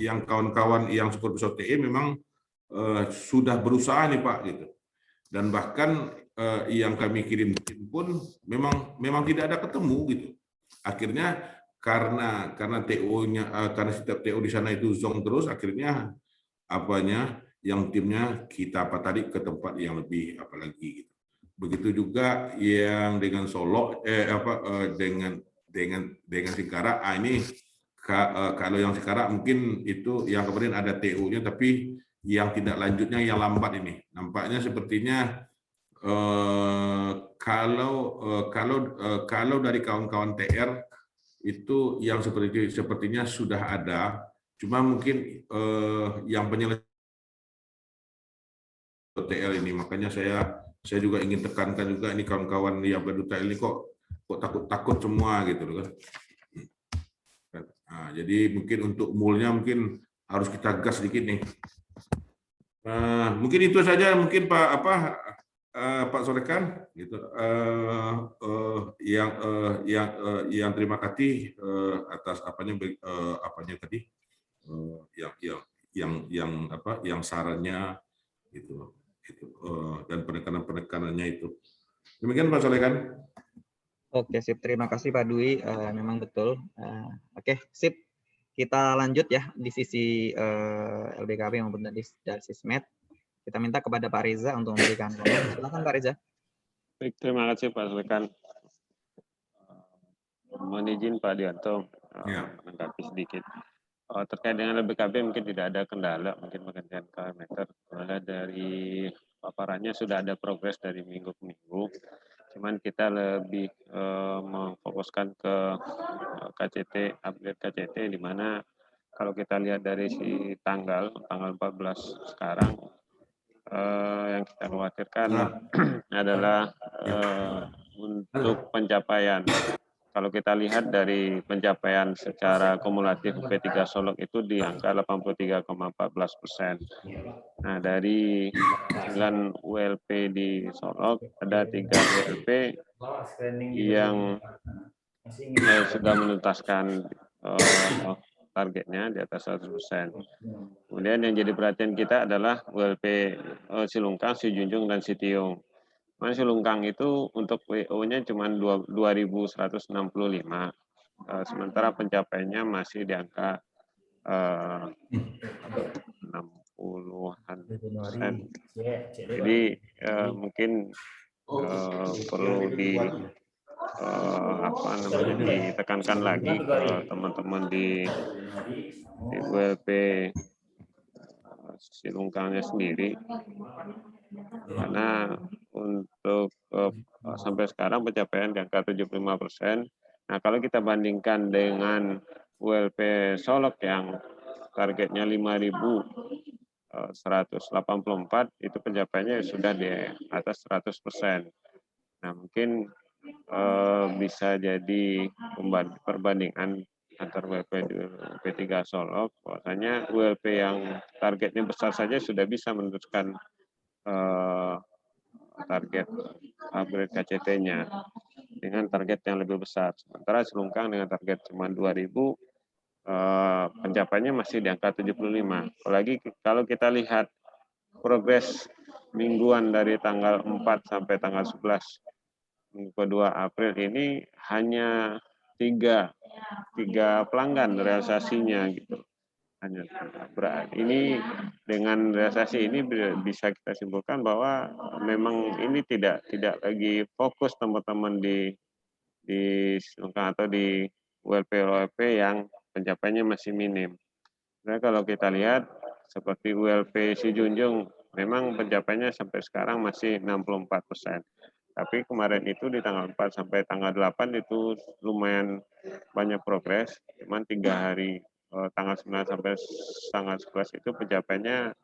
yang kawan-kawan yang Supervisor TE memang sudah berusaha nih Pak gitu. Dan bahkan yang kami kirim pun memang tidak ada ketemu gitu. Akhirnya karena TO-nya karena setiap TO di sana itu zong terus, akhirnya yang timnya kita tarik ke tempat yang lebih apalagi gitu. Begitu juga yang dengan Solo dengan Singkara. Ini kalau yang Singkara mungkin itu yang kemarin ada TO-nya, tapi yang tindak lanjutnya yang lambat ini. Nampaknya sepertinya kalau dari kawan-kawan TR itu yang sepertinya sudah ada, cuma mungkin yang penyelesaian TL ini, makanya saya juga ingin tekankan juga ini kawan-kawan yang berduta ini kok takut semua gitu kan. Nah, jadi mungkin untuk mulnya mungkin harus kita gas sedikit nih. Mungkin itu saja mungkin Pak Sorekan gitu. Yang terima kasih atas tadi yang sarannya gitu. Dan penekanannya itu. Demikian Pak Solekan. Oke, sip. Terima kasih Pak Dwi. Memang betul. Oke, sip. Kita lanjut ya di sisi LBKP maupun dari Sismed. Kita minta kepada Pak Reza untuk memberikan komen. Silakan Pak Reza. Baik, terima kasih Pak Solekan. Mohon izin Pak Dianto menanggapi sedikit. Terkait dengan LBKB mungkin tidak ada kendala, mungkin pengertian parameter. Karena dari paparannya sudah ada progres dari minggu ke minggu. Cuman kita lebih memfokuskan ke KCT, upgrade KCT, di mana kalau kita lihat dari si tanggal 14 sekarang, yang kita khawatirkan adalah untuk pencapaian. Kalau kita lihat dari pencapaian secara kumulatif P3 Solok itu di angka 83,14%. Nah, dari 9 ULP di Solok, ada 3 ULP yang sudah menuntaskan targetnya di atas 100%. Kemudian yang jadi perhatian kita adalah ULP Silungkang, Sijunjung, dan Sitiung. Silungkang itu untuk WO-nya cuma 2.165, sementara pencapaiannya masih di angka 60-an persen. Jadi mungkin perlu ditekankan lagi ke teman-teman di WLP Silungkangnya sendiri, karena untuk sampai sekarang pencapaian di angka 75%. Nah, kalau kita bandingkan dengan ULP Solok yang targetnya 5.184, itu pencapaiannya sudah di atas 100%. Nah, mungkin bisa jadi perbandingan antar ULP P3 Solok, bahwasanya ULP yang targetnya besar saja sudah bisa meneruskan target upgrade KCT-nya dengan target yang lebih besar. Sementara Silungkang dengan target cuma 2.000, pencapaiannya masih di angka 75. Apalagi kalau kita lihat progres mingguan dari tanggal 4 sampai tanggal 11 minggu kedua April ini, hanya tiga pelanggan realisasinya gitu. Hanya ini, dengan realisasi ini bisa kita simpulkan bahwa memang ini tidak lagi fokus teman-teman di Silungkang atau di ULP yang pencapaiannya masih minim. Nah, kalau kita lihat seperti ULP Sijunjung, memang pencapaiannya sampai sekarang masih 64%. Tapi kemarin itu di tanggal 4 sampai tanggal 8 itu lumayan banyak progres, cuman 3 hari, tanggal 9 sampai tanggal 11 itu pencapaiannya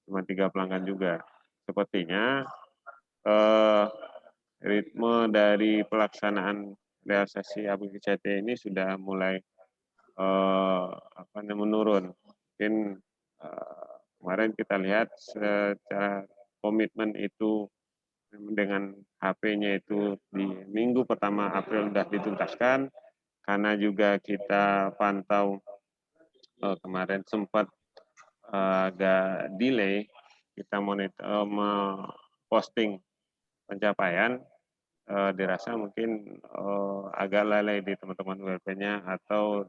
cuma 3 pelanggan juga. Sepertinya ritme dari pelaksanaan realisasi ABCT ini sudah mulai menurun. Mungkin kemarin kita lihat secara komitmen itu dengan HP-nya itu di minggu pertama April sudah dituntaskan, karena juga kita pantau kemarin sempat agak delay, kita monitor posting pencapaian, dirasa mungkin agak lalai di teman-teman ULP-nya, atau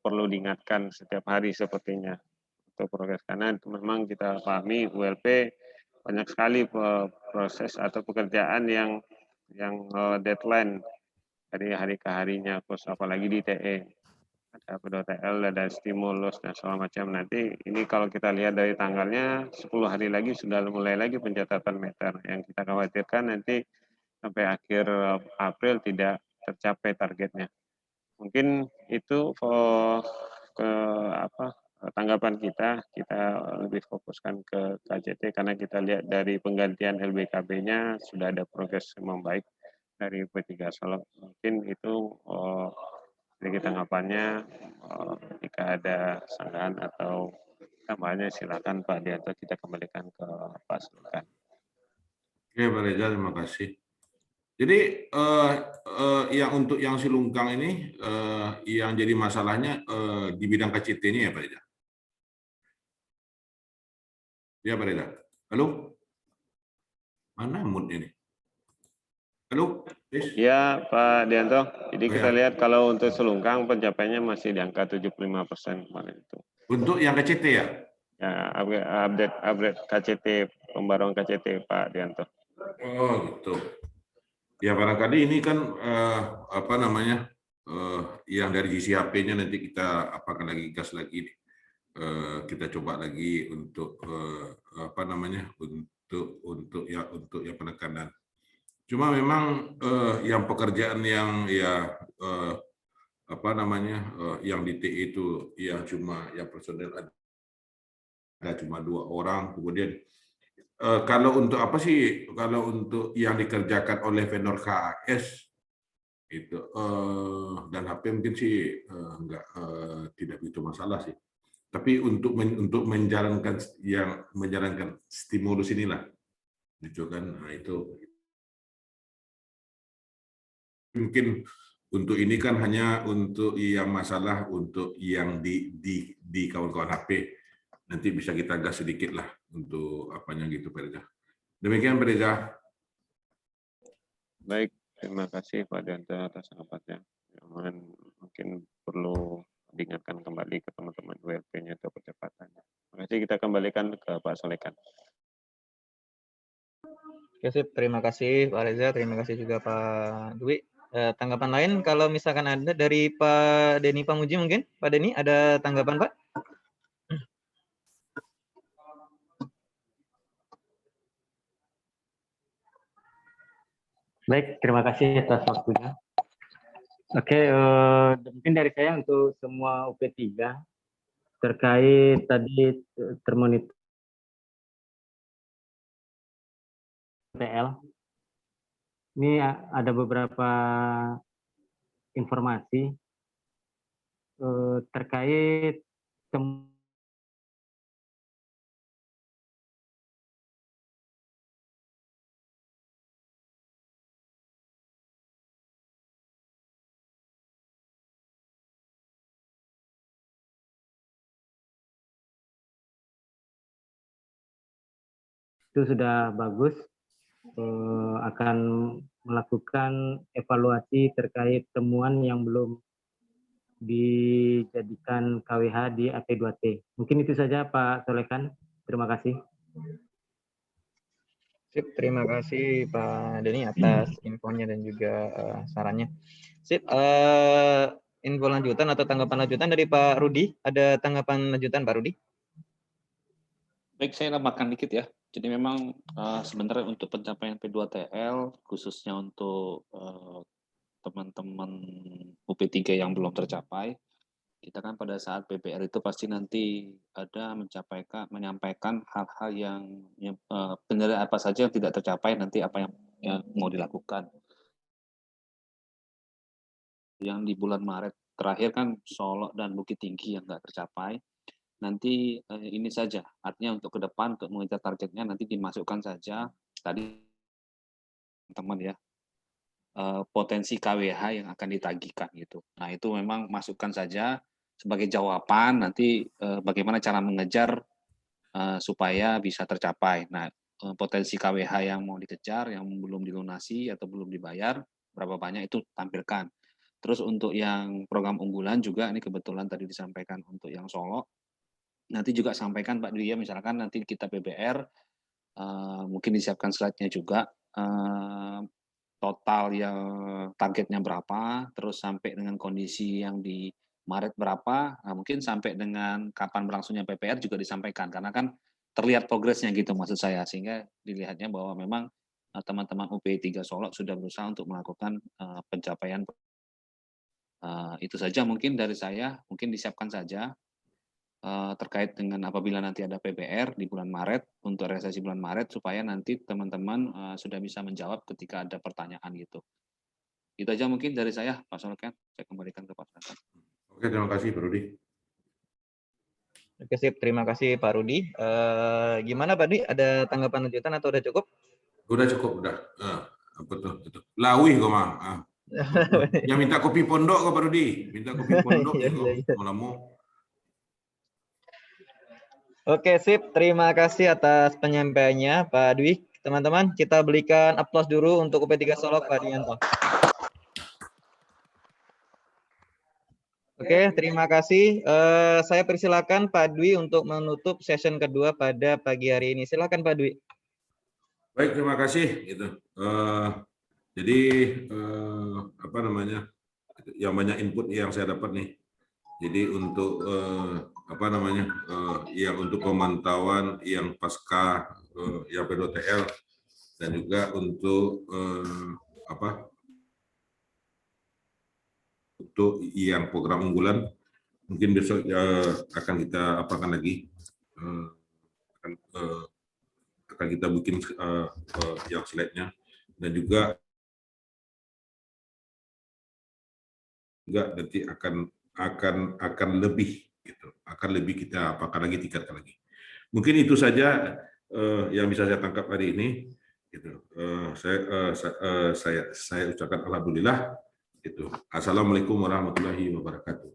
perlu diingatkan setiap hari sepertinya untuk progres, karena memang kita pahami ULP banyak sekali proses atau pekerjaan yang deadline dari hari ke harinya, terus apalagi di TE ada PDTL, ada stimulus dan segala macam. Nanti ini kalau kita lihat dari tanggalnya 10 hari lagi sudah mulai lagi pencatatan meter, yang kita khawatirkan nanti sampai akhir April tidak tercapai targetnya. Mungkin itu tanggapan kita lebih fokuskan ke KCT, karena kita lihat dari penggantian LBKB-nya sudah ada progres membaik dari P3 Solok. Mungkin itu sedikit tanggapannya. Jika ada sanggahan atau tambahannya silakan Pak Dianto, kita kembalikan ke Pak Sultan. Oke, Pak Reza, terima kasih. Jadi yang untuk yang Silungkang ini yang jadi masalahnya di bidang KCT-nya ya Pak Reza? Ya Pak Reza. Halo? Mana mood ini? Halo? Ya Pak Dianto. Jadi kita lihat kalau untuk Silungkang pencapaiannya masih di angka 75% kemarin itu. Untuk yang KCT ya? Ya, upgrade KCT, pembaruan KCT Pak Dianto. Oh gitu. Ya barangkali ini kan yang dari sisi HP-nya nanti kita apakan lagi, gas lagi nih. Kita coba lagi untuk untuk yang penekanan Cuma memang yang pekerjaan yang yang di TI itu yang cuma personel ada cuma 2 orang. Kemudian kalau untuk kalau untuk yang dikerjakan oleh vendor KAS itu dan HP mungkin sih tidak begitu masalah sih. Tapi untuk menjalankan stimulus inilah, gitu kan. Nah, itu mungkin untuk ini kan hanya untuk yang masalah untuk yang di kawan-kawan HP. Nanti bisa kita gas sedikit lah untuk apanya gitu, Pak Reza. Demikian, Pak Reza. Baik, terima kasih Pak Dianto atas raportnya. Mungkin perlu diingatkan kembali ke teman-teman WLP-nya atau percepatannya. Terima kasih, kita kembalikan ke Pak Solekan. Oke, sip. Terima kasih Pak Reza, terima kasih juga Pak Dwi. Tanggapan lain kalau misalkan ada dari Pak Denny Pamuji mungkin? Pak Denny ada tanggapan Pak? Baik, terima kasih atas waktunya. Oke, mungkin dari saya untuk semua UP3 terkait tadi termonitor TL. Ini ada beberapa informasi terkait itu sudah bagus, akan melakukan evaluasi terkait temuan yang belum dijadikan KWH di AP2T. Mungkin itu saja Pak Solekan. Terima kasih. Sip, terima kasih Pak Denny atas infonya dan juga sarannya. Sip, info lanjutan atau tanggapan lanjutan dari Pak Rudi. Ada tanggapan lanjutan Pak Rudi? Baik, saya tambahkan dikit ya. Jadi memang sebenarnya untuk pencapaian P2TL, khususnya untuk teman-teman UP3 yang belum tercapai, kita kan pada saat PPR itu pasti nanti ada menyampaikan hal-hal yang benar apa saja yang tidak tercapai, nanti apa yang mau dilakukan. Yang di bulan Maret terakhir kan Solok dan Bukit Tinggi yang nggak tercapai. Nanti ini saja, artinya untuk ke depan, untuk mengejar targetnya, nanti dimasukkan saja tadi teman ya, potensi KWH yang akan ditagihkan gitu. Nah itu memang masukkan saja sebagai jawaban nanti bagaimana cara mengejar supaya bisa tercapai. Nah potensi KWH yang mau dikejar, yang belum dilunasi atau belum dibayar, berapa banyak itu tampilkan. Terus untuk yang program unggulan juga, ini kebetulan tadi disampaikan untuk yang Solok, nanti juga sampaikan Pak Dwi, misalkan nanti kita PBR, mungkin disiapkan slide-nya juga, total yang targetnya berapa, terus sampai dengan kondisi yang di Maret berapa, mungkin sampai dengan kapan berlangsungnya PPR juga disampaikan, karena kan terlihat progresnya gitu maksud saya, sehingga dilihatnya bahwa memang teman-teman UP3 Solok sudah berusaha untuk melakukan pencapaian. Itu saja mungkin dari saya, mungkin disiapkan saja terkait dengan apabila nanti ada PPR di bulan Maret, untuk realisasi bulan Maret, supaya nanti teman-teman sudah bisa menjawab ketika ada pertanyaan gitu. Itu aja mungkin dari saya, Pak Solekan. Saya kembalikan ke Pak Solekan. Oke, terima kasih Pak Rudi. Oke, sip. Terima kasih Pak Rudi. Gimana Pak Dwi? Ada tanggapan lanjutan atau udah cukup? Udah cukup, udah. Betul. Lawih kok mah. Yang minta kopi pondok kok Pak Rudi. Minta kopi pondok ya kok. Mau. Oke, sip. Terima kasih atas penyampaiannya, Pak Dwi. Teman-teman, kita berikan aplaus dulu untuk UP3 Solok, Pak Dianto. Oke, terima kasih. Saya persilakan Pak Dwi untuk menutup session kedua pada pagi hari ini. Silakan Pak Dwi. Baik, terima kasih. Gitu. Jadi, yang banyak input yang saya dapat nih. Jadi untuk yang untuk pemantauan yang pasca yang P2TL dan juga untuk untuk yang program unggulan mungkin besok akan kita apakan lagi, akan kita bikin yang slide-nya, dan juga nanti akan lebih gitu, akan lebih kita apakan lagi, tingkatkan lagi. Mungkin itu saja yang bisa saya tangkap hari ini. Gitu. Saya ucapkan alhamdulillah. Gitu. Assalamualaikum warahmatullahi wabarakatuh.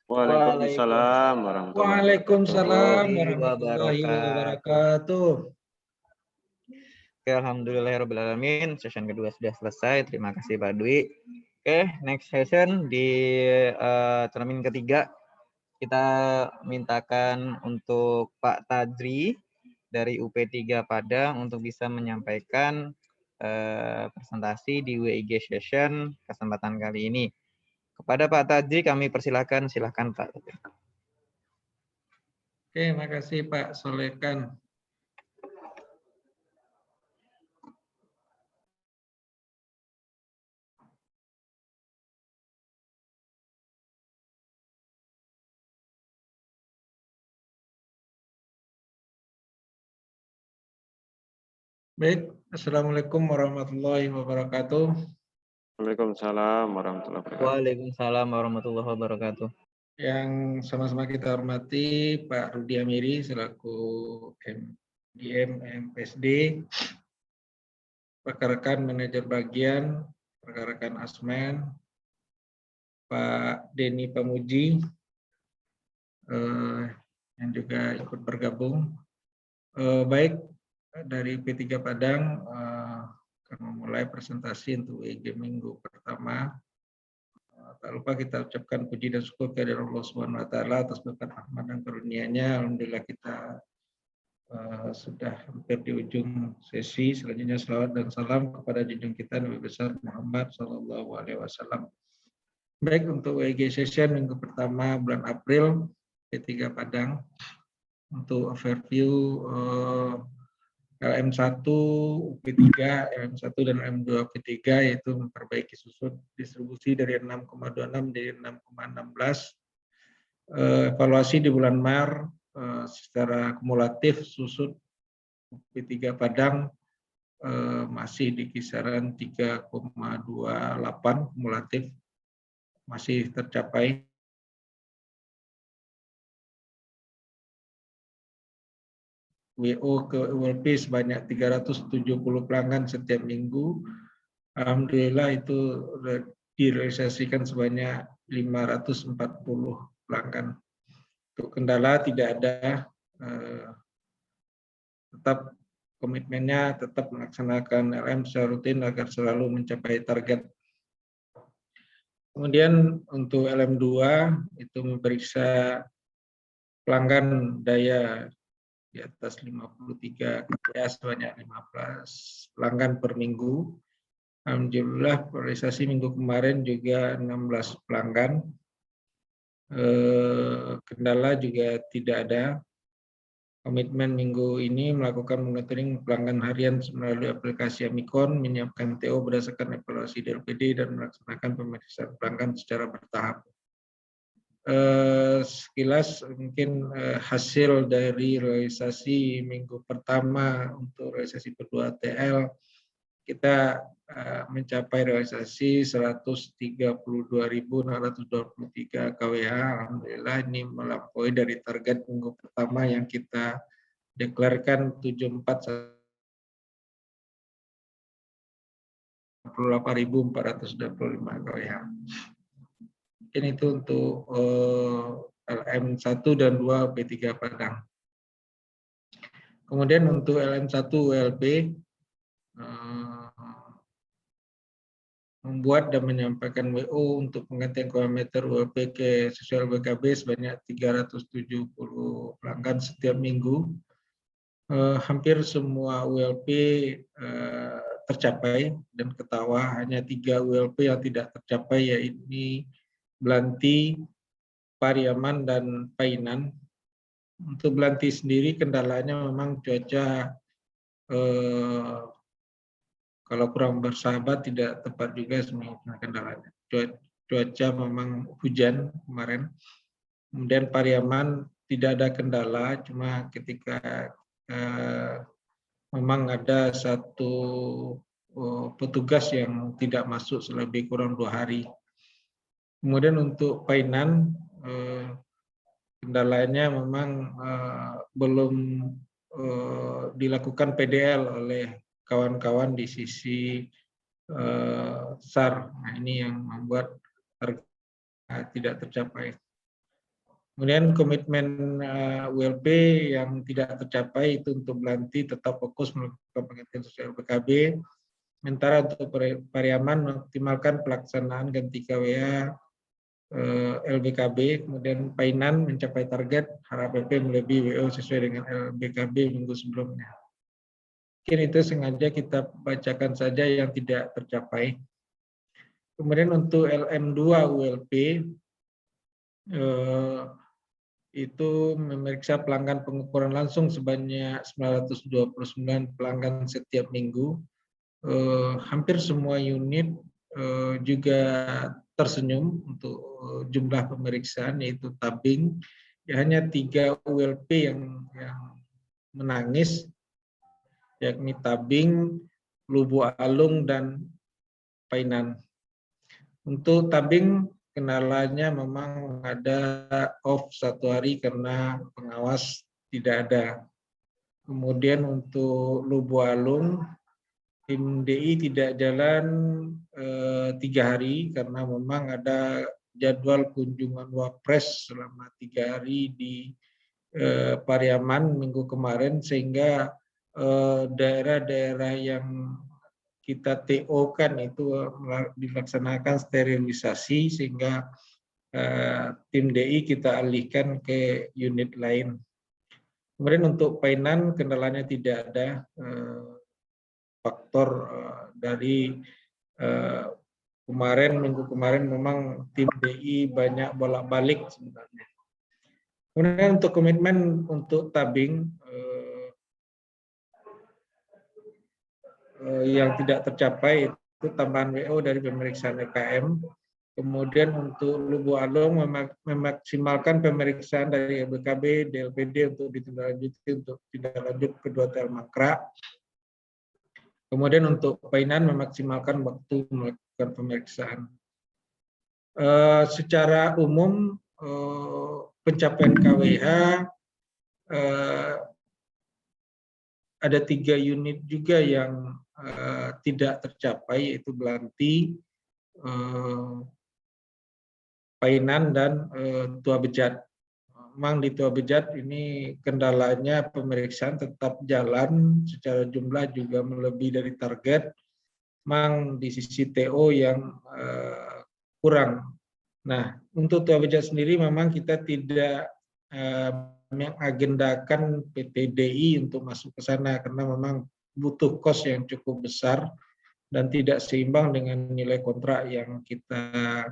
Waalaikumsalam warahmatullahi Waalaikumsalam wabarakatuh. warahmatullahi wabarakatuh. Oke, alhamdulillahirrahmanirrahim. Session kedua sudah selesai. Terima kasih Pak Dwi. Oke, next session di termin ketiga kita mintakan untuk Pak Tadri dari UP3 Padang untuk bisa menyampaikan presentasi di WIG session kesempatan kali ini. Kepada Pak Tadri kami persilakan, silakan Pak. Oke, makasih Pak Solekan. Baik, Assalamualaikum warahmatullahi wabarakatuh. Waalaikumsalam warahmatullahi wabarakatuh. Waalaikumsalam warahmatullahi wabarakatuh. Yang sama-sama kita hormati Pak Rudi Amiri selaku MDM MPSD, rekan-rekan manajer bagian, rekan-rekan Asmen, Pak Denny Pamuji yang juga ikut bergabung. Baik, dari P3 Padang akan memulai presentasi untuk WIG minggu pertama. Tak lupa kita ucapkan puji dan syukur kepada Allah Subhanahu wa taala atas berkat rahmat dan karunia-Nya. Alhamdulillah kita sudah hampir di ujung sesi. Selanjutnya selawat dan salam kepada junjung kita Nabi besar Muhammad sallallahu alaihi wasallam. Baik, untuk WIG session minggu pertama bulan April P3 Padang untuk overview LM1 UP3, LM1 dan LM2 UP3 yaitu memperbaiki susut distribusi dari 6,26 dari 6,16. Evaluasi di bulan Maret secara kumulatif susut UP3 Padang masih di kisaran 3,28 kumulatif, masih tercapai. WO ke ULP sebanyak 370 pelanggan setiap minggu. Alhamdulillah itu direalisasikan sebanyak 540 pelanggan. Untuk kendala tidak ada, tetap komitmennya tetap melaksanakan LM secara rutin agar selalu mencapai target. Kemudian untuk LM2 itu memeriksa pelanggan daya di atas 53 kPa sebanyak 15 pelanggan per minggu. Alhamdulillah realisasi minggu kemarin juga 16 pelanggan. Kendala juga tidak ada. Komitmen minggu ini melakukan monitoring pelanggan harian melalui aplikasi Amikon, menyiapkan TO berdasarkan evaluasi DLPD dan melaksanakan pemeriksaan pelanggan secara bertahap. Sekilas mungkin hasil dari realisasi minggu pertama untuk realisasi kedua TL kita mencapai realisasi 132.623 kWh. Alhamdulillah ini melampaui dari target minggu pertama yang kita deklarasikan 78.425 kWh. Ini itu untuk LM1 dan 2 P3 Padang. Kemudian untuk LM1 ULP membuat dan menyampaikan WO untuk penggantian parameter ULP ke sesuai BKB sebanyak 370 pelanggan setiap minggu. Hampir semua ULP tercapai dan ketawa, hanya 3 ULP yang tidak tercapai yaitu Belanti, Pariaman, dan Painan. Untuk Belanti sendiri kendalanya memang cuaca kalau kurang bersahabat tidak tepat juga sebenarnya kendalanya. Cuaca memang hujan kemarin. Kemudian Pariaman tidak ada kendala, cuma ketika memang ada satu petugas yang tidak masuk selebih kurang 2 hari. Kemudian untuk Painan, kendalanya memang belum dilakukan PDL oleh kawan-kawan di sisi SAR. Nah, ini yang membuat target tidak tercapai. Kemudian komitmen ULP yang tidak tercapai itu untuk Belanti tetap fokus melakukan penggantian sosial PKB. Sementara untuk Pariaman mengoptimalkan pelaksanaan ganti KWA LBKB, kemudian Painan mencapai target HRPP melebihi WO sesuai dengan LBKB minggu sebelumnya. Mungkin itu sengaja kita bacakan saja yang tidak tercapai. Kemudian untuk LM2 ULP itu memeriksa pelanggan pengukuran langsung sebanyak 929 pelanggan setiap minggu. Hampir semua unit juga tersenyum untuk jumlah pemeriksaan, yaitu tabing. Ya, hanya 3 ULP yang menangis, yakni tabing, Lubu Alung, dan Painan. Untuk tabing, kendalanya memang ada off 1 hari karena pengawas tidak ada. Kemudian untuk Lubu Alung, tim DI tidak jalan 3 hari karena memang ada jadwal kunjungan Wapres selama 3 hari di Pariaman minggu kemarin, sehingga daerah-daerah yang kita TO-kan itu dilaksanakan sterilisasi, sehingga tim DI kita alihkan ke unit lain. Kemudian untuk Painan kendalanya tidak ada, faktor dari minggu kemarin memang tim DI banyak bolak-balik sebenarnya. Kemudian untuk komitmen untuk tabing yang tidak tercapai itu tambahan WO dari pemeriksaan EKM. Kemudian untuk Lubu Alung memaksimalkan pemeriksaan dari LBKB, DLPD untuk ditindaklanjuti untuk tindak lanjut kedua Telmakra. Kemudian untuk Painan memaksimalkan waktu melakukan pemeriksaan. Secara umum pencapaian KWH ada 3 unit juga yang tidak tercapai, yaitu Belanti, Painan, dan Tua Bejat. Memang di Tua Bejat ini kendalanya pemeriksaan tetap jalan, secara jumlah juga melebihi dari target. Memang di sisi TO yang kurang. Nah, untuk Tua Bejat sendiri memang kita tidak mengagendakan PT DI untuk masuk ke sana karena memang butuh kos yang cukup besar dan tidak seimbang dengan nilai kontrak yang kita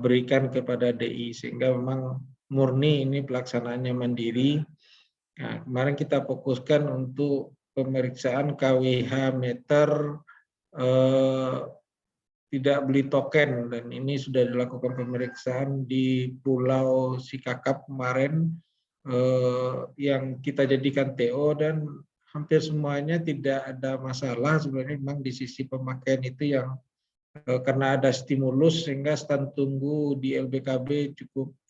berikan kepada DI, sehingga memang murni ini pelaksanaannya mandiri. Nah, kemarin kita fokuskan untuk pemeriksaan KWH meter, tidak beli token, dan ini sudah dilakukan pemeriksaan di Pulau Sikakap kemarin yang kita jadikan TO, dan hampir semuanya tidak ada masalah. Sebenarnya memang di sisi pemakaian itu yang karena ada stimulus sehingga stand tunggu di LBKB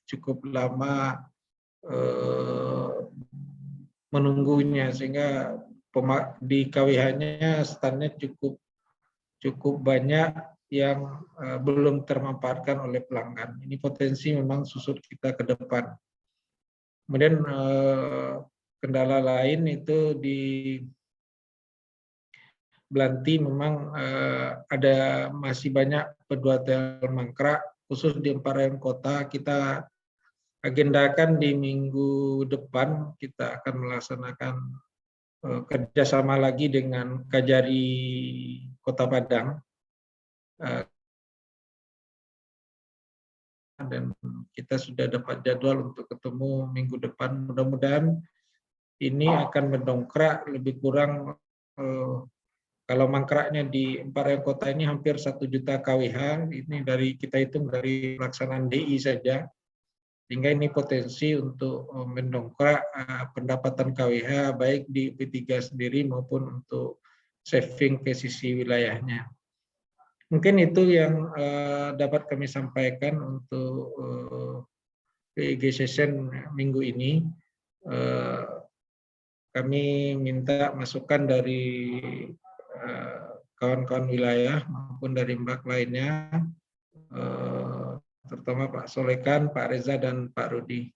cukup lama menunggunya, sehingga di KWH-nya standnya cukup banyak yang belum termanfaatkan oleh pelanggan. Ini potensi memang susut kita ke depan. Kemudian kendala lain itu di Belanti memang ada masih banyak peduatel mangkrak, khusus di Emparayan Kota. Kita agendakan di minggu depan kita akan melaksanakan kerjasama lagi dengan Kajari Kota Padang, dan kita sudah dapat jadwal untuk ketemu minggu depan. Mudah-mudahan ini akan mendongkrak lebih kurang Kalau mangkraknya di 4 rw kota ini hampir 1 juta KWH, ini dari kita hitung dari pelaksanaan DI saja, sehingga ini potensi untuk mendongkrak pendapatan KWH baik di P3 sendiri maupun untuk saving ke sisi wilayahnya. Mungkin itu yang dapat kami sampaikan untuk PIG session minggu ini. Kami minta masukan dari kawan-kawan wilayah maupun dari mbak lainnya, terutama Pak Solekan, Pak Reza, dan Pak Rudi,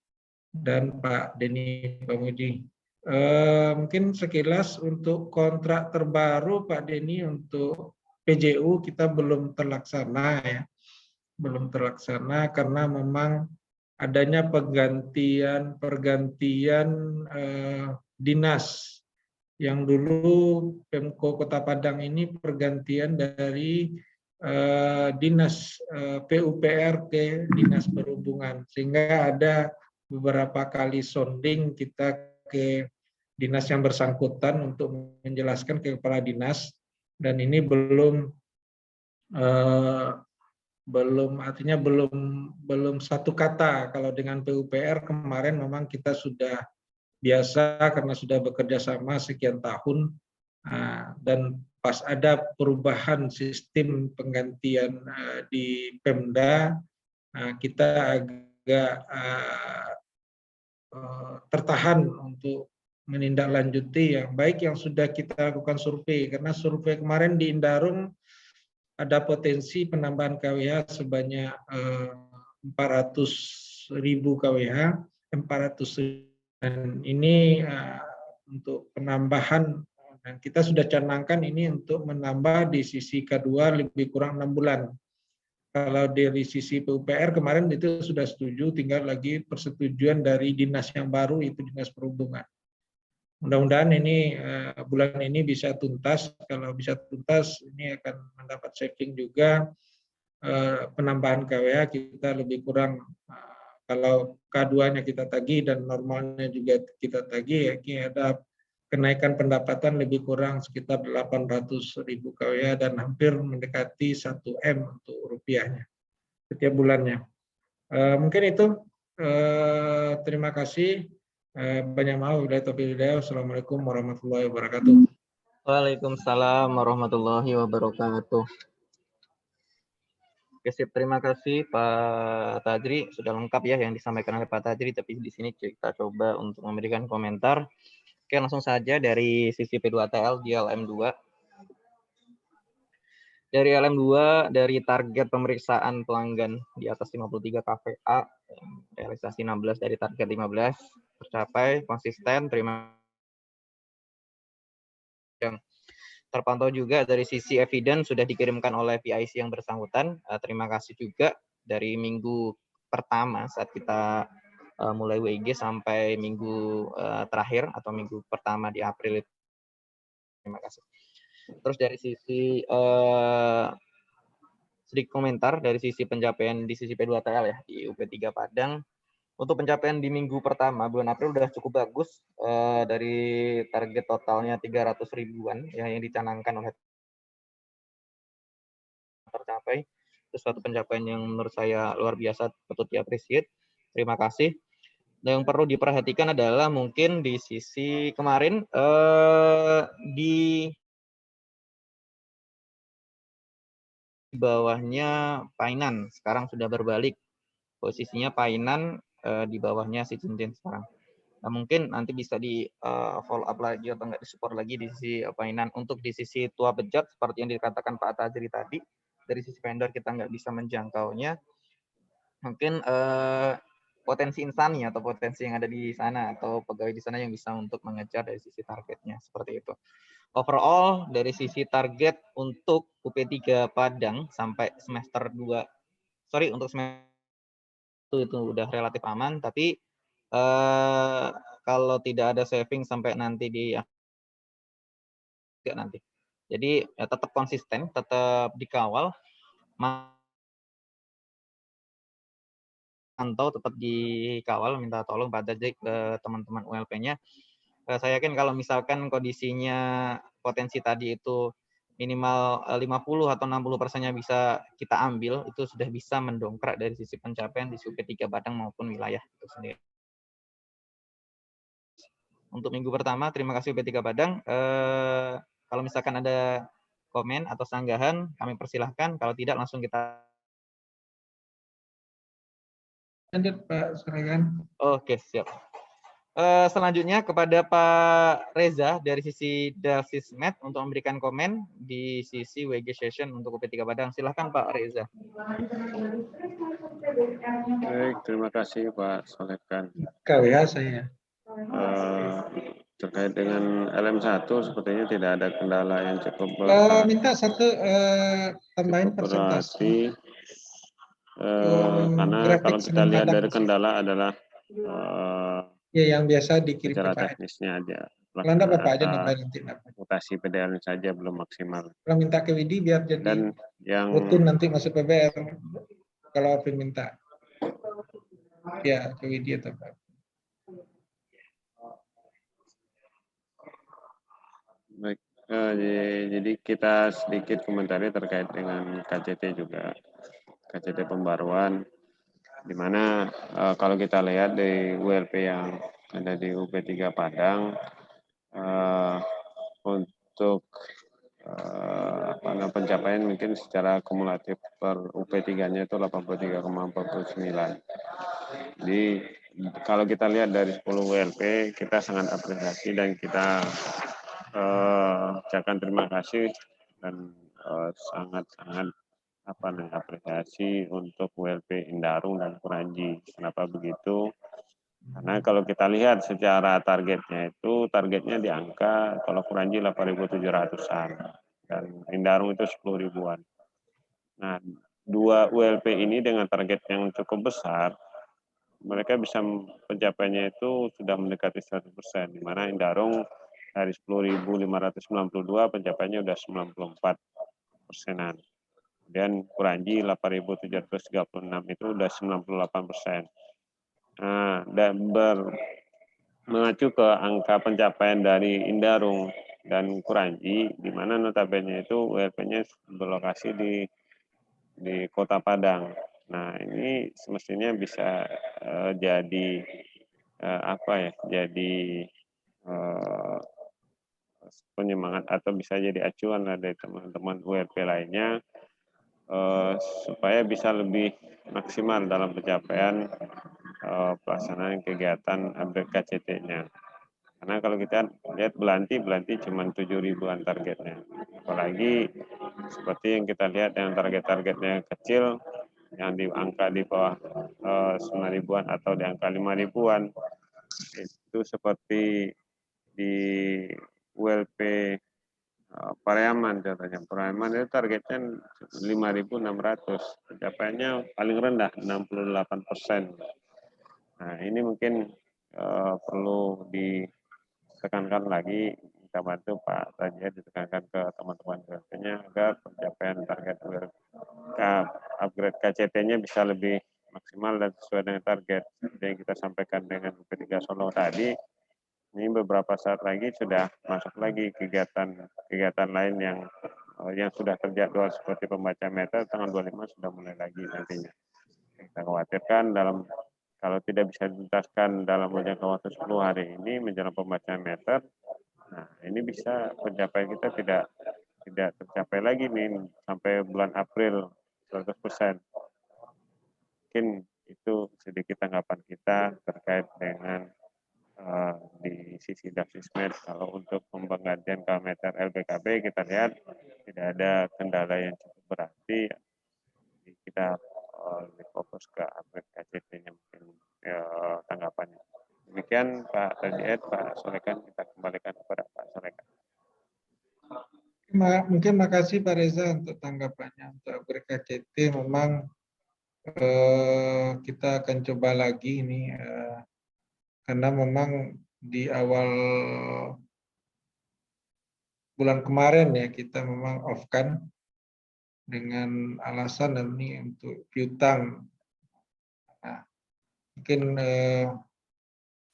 dan Pak Denny Pamudi. Mungkin sekilas untuk kontrak terbaru Pak Denny untuk PJU kita belum terlaksana ya, belum terlaksana karena memang adanya pergantian dinas. Yang dulu Pemko Kota Padang ini pergantian dari dinas PUPR ke dinas perhubungan, sehingga ada beberapa kali sounding kita ke dinas yang bersangkutan untuk menjelaskan ke kepala dinas, dan ini belum artinya belum satu kata. Kalau dengan PUPR kemarin memang kita sudah biasa karena sudah bekerja sama sekian tahun, dan pas ada perubahan sistem penggantian di Pemda, kita agak tertahan untuk menindaklanjuti yang baik yang sudah kita lakukan survei, karena survei kemarin di Indarung ada potensi penambahan KWH sebanyak 400.000 KWH, 400.000. Dan ini untuk penambahan, dan kita sudah canangkan ini untuk menambah di sisi kedua lebih kurang 6 bulan. Kalau dari sisi PUPR kemarin itu sudah setuju, tinggal lagi persetujuan dari dinas yang baru, itu Dinas Perhubungan. Mudah-mudahan ini bulan ini bisa tuntas. Kalau bisa tuntas, ini akan mendapat saving juga. Penambahan KWH kita lebih kurang, kalau K2-nya kita tagih dan normalnya juga kita tagih, ya ada kenaikan pendapatan lebih kurang sekitar 800.000 KWH dan hampir mendekati 1 M untuk rupiahnya setiap bulannya. Mungkin itu. Terima kasih. Banyak maaf. Assalamualaikum warahmatullahi wabarakatuh. Waalaikumsalam warahmatullahi wabarakatuh. Oke, sip. Terima kasih Pak Tadri, sudah lengkap ya yang disampaikan oleh Pak Tadri, tapi di sini kita coba untuk memberikan komentar. Oke, langsung saja dari sisi P2TL di LM2. Dari LM2, dari target pemeriksaan pelanggan di atas 53 KVA, realisasi 16 dari target 15, tercapai, konsisten, terima kasih. Terpantau juga dari sisi evidence sudah dikirimkan oleh PIC yang bersangkutan. Terima kasih juga dari minggu pertama saat kita mulai WIG sampai minggu terakhir atau minggu pertama di April. Terima kasih. Terus dari sisi sedikit komentar dari sisi pencapaian di sisi P2TL ya di UP3 Padang. Untuk pencapaian di minggu pertama bulan April sudah cukup bagus, dari target totalnya 300 ribuan ya, yang dicanangkan oleh tercapai. Itu suatu pencapaian yang menurut saya luar biasa, patut diapresiasi. Terima kasih. Dan yang perlu diperhatikan adalah mungkin di sisi kemarin di bawahnya Painan, sekarang sudah berbalik posisinya Painan di bawahnya si Cincin sekarang. Nah, mungkin nanti bisa di follow up lagi atau enggak disupport lagi di sisi Painan. Untuk di sisi Tua Bejat seperti yang dikatakan Pak Tadri tadi, dari sisi vendor kita nggak bisa menjangkaunya. Mungkin potensi insani atau potensi yang ada di sana atau pegawai di sana yang bisa untuk mengejar dari sisi targetnya, seperti itu. Overall dari sisi target untuk UP3 Padang sampai semester 2, untuk semester itu udah relatif aman, tapi kalau tidak ada saving sampai nanti nanti. Jadi ya tetap konsisten, tetap dikawal, mantau, tetap dikawal, minta tolong Pak Tadri ke teman-teman ULP-nya. Saya yakin kalau misalkan kondisinya potensi tadi itu minimal 50 atau 60%-nya bisa kita ambil, itu sudah bisa mendongkrak dari sisi pencapaian di UP3 Padang maupun wilayah itu sendiri. Untuk minggu pertama, terima kasih UP3 Padang. Kalau misalkan ada komen atau sanggahan, kami persilahkan. Kalau tidak, langsung kita... Lanjut Pak, silakan. Oke, siap. Selanjutnya kepada Pak Reza dari sisi Davismed untuk memberikan komen di sisi WG Session untuk UP3 Padang. Silahkan Pak Reza. Baik, terima kasih Pak Solekan. KWH saya. Terkait dengan LM1 sepertinya tidak ada kendala yang cukup berat. Minta satu tambahin presentasi. Karena kalau grafik kita lihat Padang dari kendala adalah ya yang biasa dikirim secara ke Pak. teknisnya aja. Kalau enggak Bapak aja nanti. Mutasi PDL saja belum maksimal. Kalau minta ke Widi biar jadi Dan yang rutin nanti masuk PBR. Kalau Alvin minta. Ya, ke Widi atau Pak. baik, jadi kita sedikit komentari terkait dengan KCT juga. KCT pembaruan, di mana kalau kita lihat di ULP yang ada di UP3 Padang, untuk pencapaian mungkin secara kumulatif per UP3-nya itu 83,49. Jadi kalau kita lihat dari 10 ULP, kita sangat apresiasi dan kita ucapkan terima kasih dan sangat-sangat apresiasi untuk ULP Indarung dan Kuranji. Kenapa begitu? Karena kalau kita lihat secara targetnya itu, targetnya di angka kalau Kuranji 8.700-an dan Indarung itu 10 ribuan. Nah, dua ULP ini dengan target yang cukup besar, mereka bisa pencapaiannya itu sudah mendekati 100%, di mana Indarung dari 10.592 pencapaiannya sudah 94%-an. Dan Kuranji 8.736 itu udah 98%. Nah, dan mengacu ke angka pencapaian dari Indarung dan Kuranji, di mana notabene itu ULP-nya berlokasi di Kota Padang. Nah, ini semestinya bisa jadi jadi penyemangat atau bisa jadi acuan dari teman-teman ULP lainnya supaya bisa lebih maksimal dalam pencapaian pelaksanaan kegiatan upgrade KCT-nya. Karena kalau kita lihat Belanti cuma 7 ribuan targetnya. Apalagi seperti yang kita lihat yang target-targetnya kecil, yang di angka di bawah 9 ribuan atau di angka 5 ribuan, itu seperti di ULP Pariaman contohnya. Pariaman itu targetnya 5.600, pencapaiannya paling rendah 68%. Nah, ini mungkin perlu ditekankan lagi, kita bantu Pak Raja ditekankan ke teman-teman ULP-nya agar pencapaian target upgrade KCT-nya bisa lebih maksimal dan sesuai dengan target. Seperti yang kita sampaikan dengan UP3 Solo tadi, ini beberapa saat lagi sudah masuk lagi kegiatan lain yang sudah terjadwal seperti pembaca meter tanggal 25 sudah mulai lagi nantinya. Kita khawatirkan kalau tidak bisa dituntaskan dalam jangka waktu 10 hari ini menjelang pembacaan meter, nah ini bisa pencapaian kita tidak tercapai lagi nih sampai bulan April 100%. Mungkin itu sedikit tanggapan kita terkait dengan di sisi Davismed. Kalau untuk penggantian parameter LBKB kita lihat tidak ada kendala yang cukup berarti. Kita lebih fokus ke upgrade KCT-nya mungkin tanggapannya. Demikian Pak Terdiet, Pak Solekan, kita kembalikan kepada Pak Solekan. Mungkin makasih Pak Reza untuk tanggapannya. Untuk upgrade KCT memang kita akan coba lagi ini karena memang di awal bulan kemarin ya kita memang off-kan dengan alasan ini untuk piutang. Nah, mungkin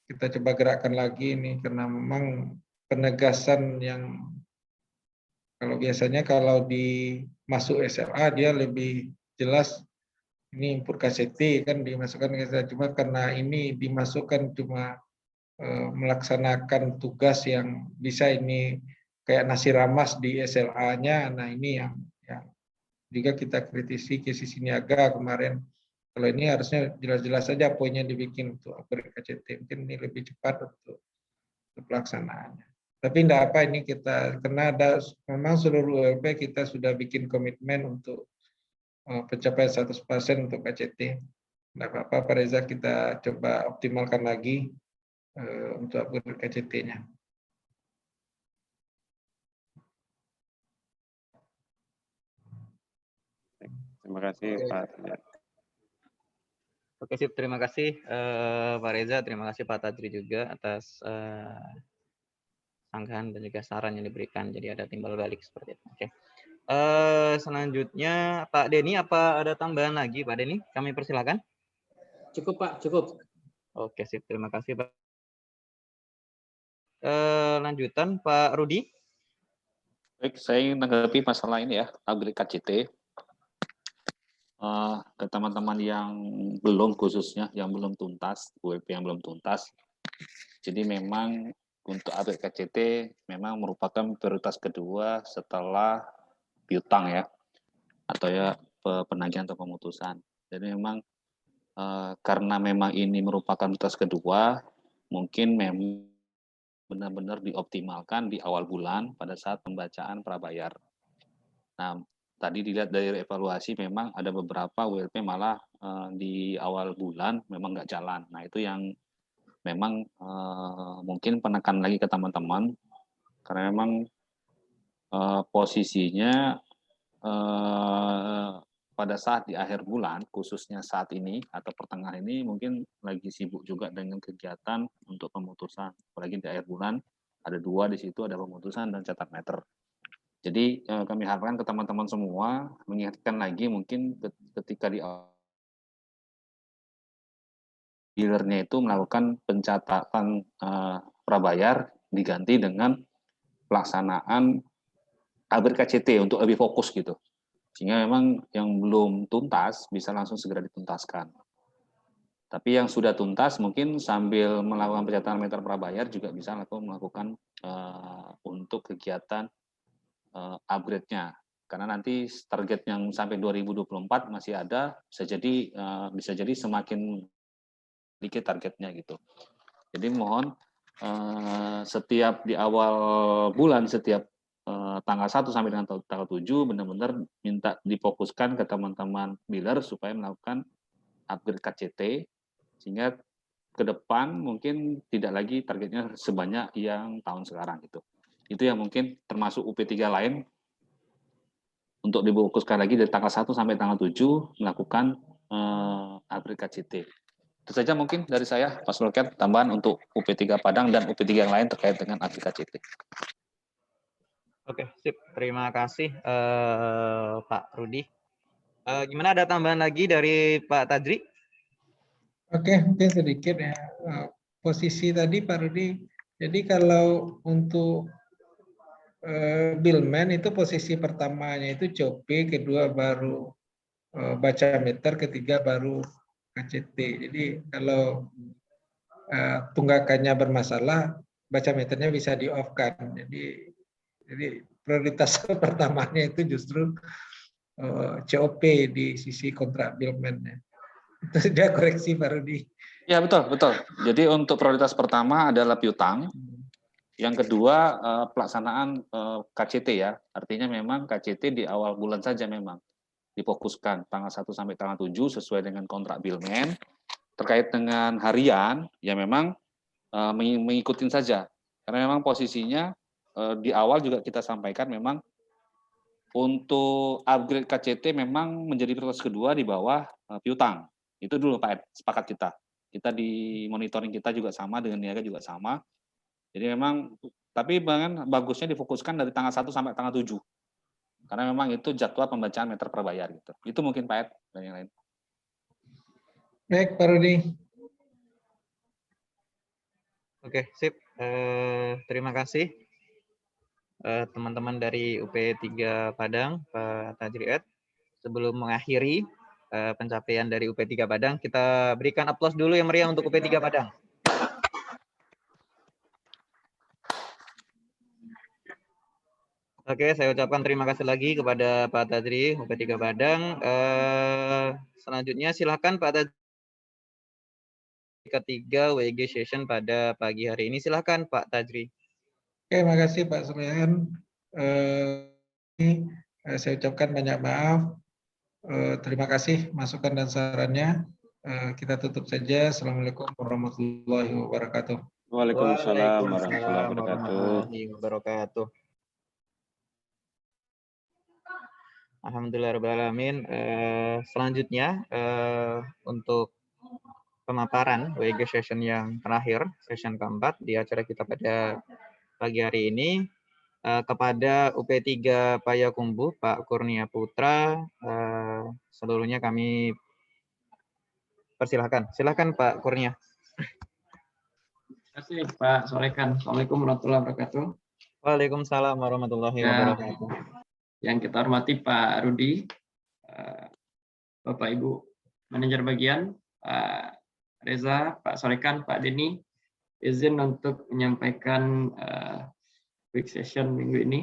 kita coba gerakkan lagi ini karena memang penegasan yang Kalau biasanya kalau di masuk SLA dia lebih jelas ini input KCT kan dimasukkan ke SLA, cuma karena ini dimasukkan cuma melaksanakan tugas yang bisa ini kayak nasi ramas di SLA-nya. Nah ini yang juga kita kritisi ke sisi niaga kemarin. Kalau ini harusnya jelas-jelas saja poinnya dibikin untuk upgrade KCT. Mungkin ini lebih cepat untuk pelaksanaannya. Tapi tidak apa, ini kita karena ada memang seluruh ULP kita sudah bikin komitmen untuk pencapaian 100% untuk KCT. Tidak apa-apa Pak Reza, kita coba optimalkan lagi untuk upgrade KCT-nya. Terima kasih Pak. Oke, sip. Terima kasih Pak Reza, terima kasih Pak Tadri juga atas sanggahan dan juga saran yang diberikan. Jadi ada timbal balik seperti itu. Oke. Selanjutnya Pak Denny, apa ada tambahan lagi Pak Denny? Kami persilakan. Cukup Pak, cukup. Oke, sip. Terima kasih Pak. Lanjutan Pak Rudi. Baik, saya ingin menanggapi masalah ini ya, upgrade KCT. Ke teman-teman yang belum, khususnya yang belum tuntas, ULP yang belum tuntas. Jadi memang untuk upgrade KCT memang merupakan prioritas kedua setelah piutang ya, atau ya penagihan atau pemutusan. Jadi memang karena memang ini merupakan prioritas kedua, mungkin memang benar-benar dioptimalkan di awal bulan pada saat pembacaan prabayar. Nah, tadi dilihat dari evaluasi memang ada beberapa WLP malah di awal bulan memang nggak jalan. Nah, itu yang memang mungkin penekan lagi ke teman-teman, karena memang posisinya pada saat di akhir bulan, khususnya saat ini atau pertengahan ini mungkin lagi sibuk juga dengan kegiatan untuk pemutusan. Apalagi di akhir bulan ada 2 di situ, ada pemutusan dan cetak meter. Jadi kami harapkan ke teman-teman semua mengingatkan lagi mungkin ketika di dealernya itu melakukan pencatatan prabayar diganti dengan pelaksanaan upgrade KCT untuk lebih fokus gitu. Sehingga memang yang belum tuntas bisa langsung segera dituntaskan. Tapi yang sudah tuntas mungkin sambil melakukan pencatatan meter prabayar juga bisa melakukan untuk kegiatan upgrade-nya. Karena nanti target yang sampai 2024 masih ada, bisa jadi semakin dikit targetnya gitu. Jadi mohon setiap di awal bulan, setiap tanggal 1 sampai dengan tanggal 7 benar-benar minta difokuskan ke teman-teman dealer supaya melakukan upgrade KCT sehingga ke depan mungkin tidak lagi targetnya sebanyak yang tahun sekarang gitu. Itu yang mungkin termasuk UP3 lain untuk difokuskan lagi dari tanggal 1 sampai tanggal 7 melakukan upgrade KCT. Itu saja mungkin dari saya, Mas Loket, tambahan untuk UP3 Padang dan UP3 yang lain terkait dengan upgrade KCT. Oke, sip. Terima kasih Pak Rudi. Gimana, ada tambahan lagi dari Pak Tadri? Oke, mungkin sedikit ya. Posisi tadi Pak Rudi, jadi kalau untuk billman itu posisi pertamanya itu COP, kedua baru baca meter, ketiga baru KCT. Jadi kalau tunggakannya bermasalah, baca meternya bisa di-off-kan. Jadi prioritas pertamanya itu justru COP di sisi kontrak billman-nya. Itu sudah koreksi Pak Rudi. Ya, betul. Jadi untuk prioritas pertama adalah piutang. Yang kedua pelaksanaan KCT ya. Artinya memang KCT di awal bulan saja memang difokuskan tanggal 1 sampai tanggal 7 sesuai dengan kontrak billman. Terkait dengan harian ya memang mengikutin saja. Karena memang posisinya di awal juga kita sampaikan memang untuk upgrade KCT memang menjadi prioritas kedua di bawah piutang. Itu dulu Pak Ed, sepakat kita. Kita di monitoring kita juga sama, dengan niaga juga sama. Jadi memang, tapi bagusnya difokuskan dari tanggal 1 sampai tanggal 7. Karena memang itu jadwal pembacaan meter prabayar gitu. Itu mungkin Pak Ed dan yang lain. Baik Pak Rudi. Oke, sip. Terima kasih. teman-teman dari UP3 Padang, Pak Tajriet. Sebelum mengakhiri pencapaian dari UP3 Padang, kita berikan aplaus dulu yang meriah untuk UP3 Padang. Oke, saya ucapkan terima kasih lagi kepada Pak Tajri, UP3 Padang. Selanjutnya silakan Pak Tajri ketiga WG session pada pagi hari ini. Silakan Pak Tajri. Oke, makasih Pak Suryan. Saya ucapkan banyak maaf. Terima kasih masukan dan sarannya. Kita tutup saja. Assalamualaikum warahmatullahi wabarakatuh. Waalaikumsalam warahmatullahi wabarakatuh. Alhamdulillahirrahmanirrahim. Selanjutnya untuk pemaparan WG session yang terakhir, session keempat di acara kita pada pagi hari ini, kepada UP3 Payakumbuh, Pak Kurnia Putra, seluruhnya kami persilahkan. Silakan Pak Kurnia. Terima kasih Pak Solekan. Assalamualaikum warahmatullahi wabarakatuh. Waalaikumsalam warahmatullahi wabarakatuh. Yang kita hormati Pak Rudi, Bapak Ibu Manajer Bagian, Pak Reza, Pak Solekan, Pak Denny, izin untuk menyampaikan quick session minggu ini.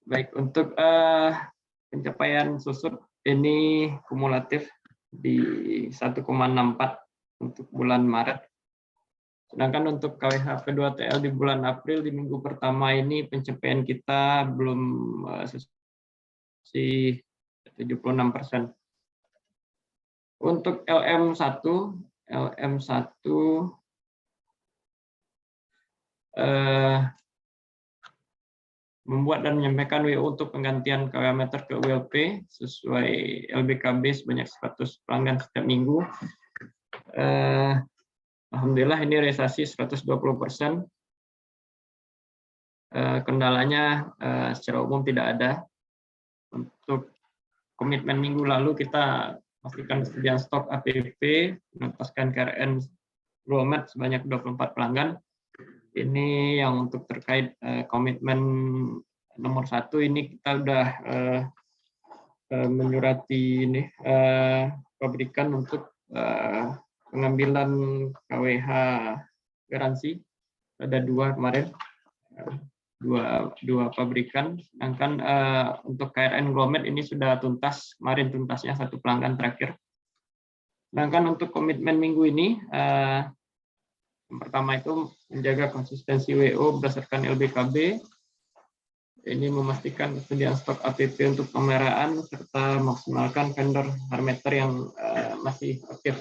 Baik, untuk pencapaian susut ini kumulatif di 1,64 untuk bulan Maret. Sedangkan untuk KWH P2TL di bulan April di minggu pertama ini pencapaian kita belum selisih 76%. Untuk LM1 membuat dan menyampaikan WO untuk penggantian kWh meter ke ULP sesuai LBKB sebanyak 100 pelanggan setiap minggu. Alhamdulillah ini realisasi 120%. Kendalanya secara umum tidak ada. Untuk komitmen minggu lalu kita pastikan kesediaan stok APP, menuntaskan KRN Glomet sebanyak 24 pelanggan. Ini yang untuk terkait komitmen nomor 1 ini kita sudah menyurati ini pabrikan untuk pengambilan KWH garansi. Ada 2 kemarin, dua pabrikan. Sedangkan untuk KRN Glomet ini sudah tuntas, kemarin tuntasnya 1 pelanggan terakhir. Sedangkan untuk komitmen minggu ini, yang pertama itu menjaga konsistensi WO berdasarkan LBKB. Ini memastikan kesediaan stok APP untuk pemeliharaan serta maksimalkan vendor harmeter yang masih aktif.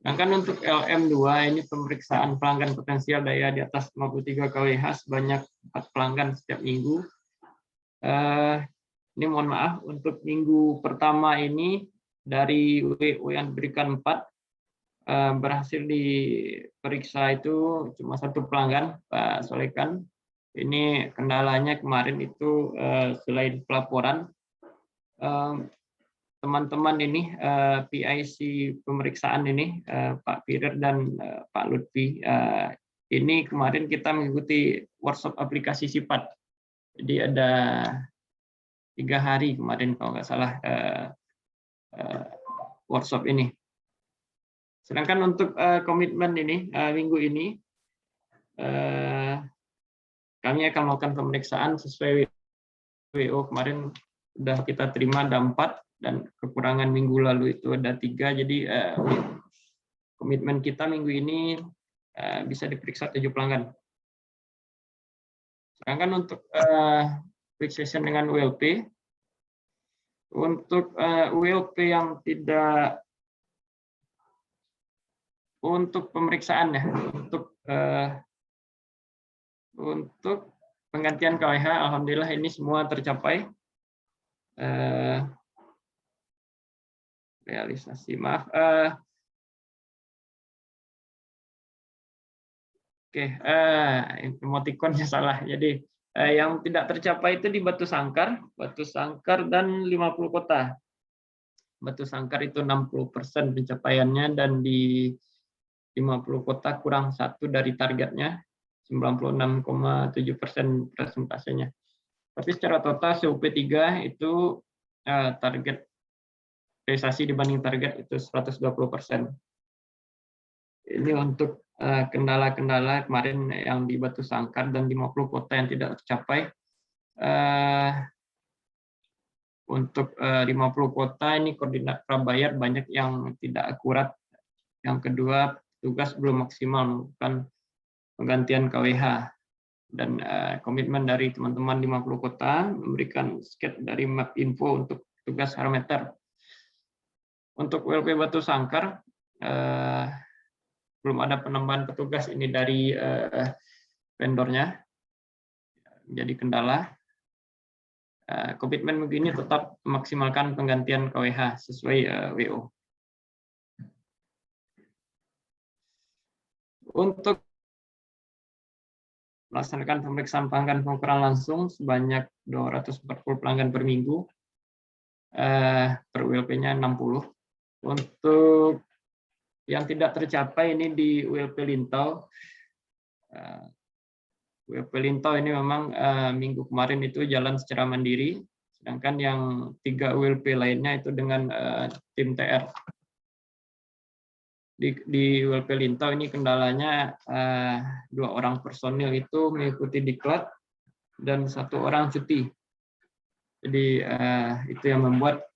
Sedangkan untuk LM2 ini pemeriksaan pelanggan potensial daya di atas 53 kWh sebanyak 4 pelanggan setiap minggu. Ini mohon maaf untuk minggu pertama ini dari WO yang diberikan 4 berhasil diperiksa itu cuma 1 pelanggan, Pak Solekan. Ini kendalanya kemarin itu selain pelaporan, teman-teman ini PIC pemeriksaan ini Pak Pirer dan Pak Lutfi, ini kemarin kita mengikuti workshop aplikasi sifat. Jadi ada 3 hari kemarin kalau nggak salah workshop ini. Sedangkan untuk komitmen ini minggu ini kami akan melakukan pemeriksaan sesuai WO kemarin sudah kita terima ada 4 dan kekurangan minggu lalu itu ada 3. Jadi komitmen kita minggu ini bisa diperiksa 7 pelanggan. Sedangkan untuk quick session dengan ULP, untuk ULP yang tidak untuk pemeriksaan ya, untuk penggantian KWH, alhamdulillah ini semua tercapai. Realisasi, maaf. Oke, emotikonnya salah. Jadi Yang tidak tercapai itu di Batu Sangkar dan 50 kota. Batu Sangkar itu 60% pencapaiannya, dan di 50 kota kurang 1 dari targetnya, 96,7% presentasenya. Tapi secara total CUP3 itu target realisasi dibanding target itu 120%. Ini untuk kendala-kendala kemarin yang di Batu Sangkar dan 50 kota yang tidak tercapai. Untuk 50 kota ini koordinat prabayar banyak yang tidak akurat. Yang kedua, tugas belum maksimal melakukan penggantian KWH. Dan komitmen dari teman-teman 50 kota memberikan sket dari map info untuk tugas parameter. Untuk WLP Batu Sangkar, belum ada penambahan petugas ini dari vendornya, jadi kendala. Komitmen begini tetap memaksimalkan penggantian KWH sesuai WO. Untuk melaksanakan pemeriksaan pelanggan pengukuran langsung sebanyak 240 pelanggan per minggu, per WLP-nya 60. Untuk yang tidak tercapai ini di WLP Lintau. WLP Lintau ini memang minggu kemarin itu jalan secara mandiri, sedangkan yang 3 WLP lainnya itu dengan tim TR. Di WLP Lintau ini kendalanya 2 orang personil itu mengikuti diklat dan 1 orang cuti. Jadi itu yang membuat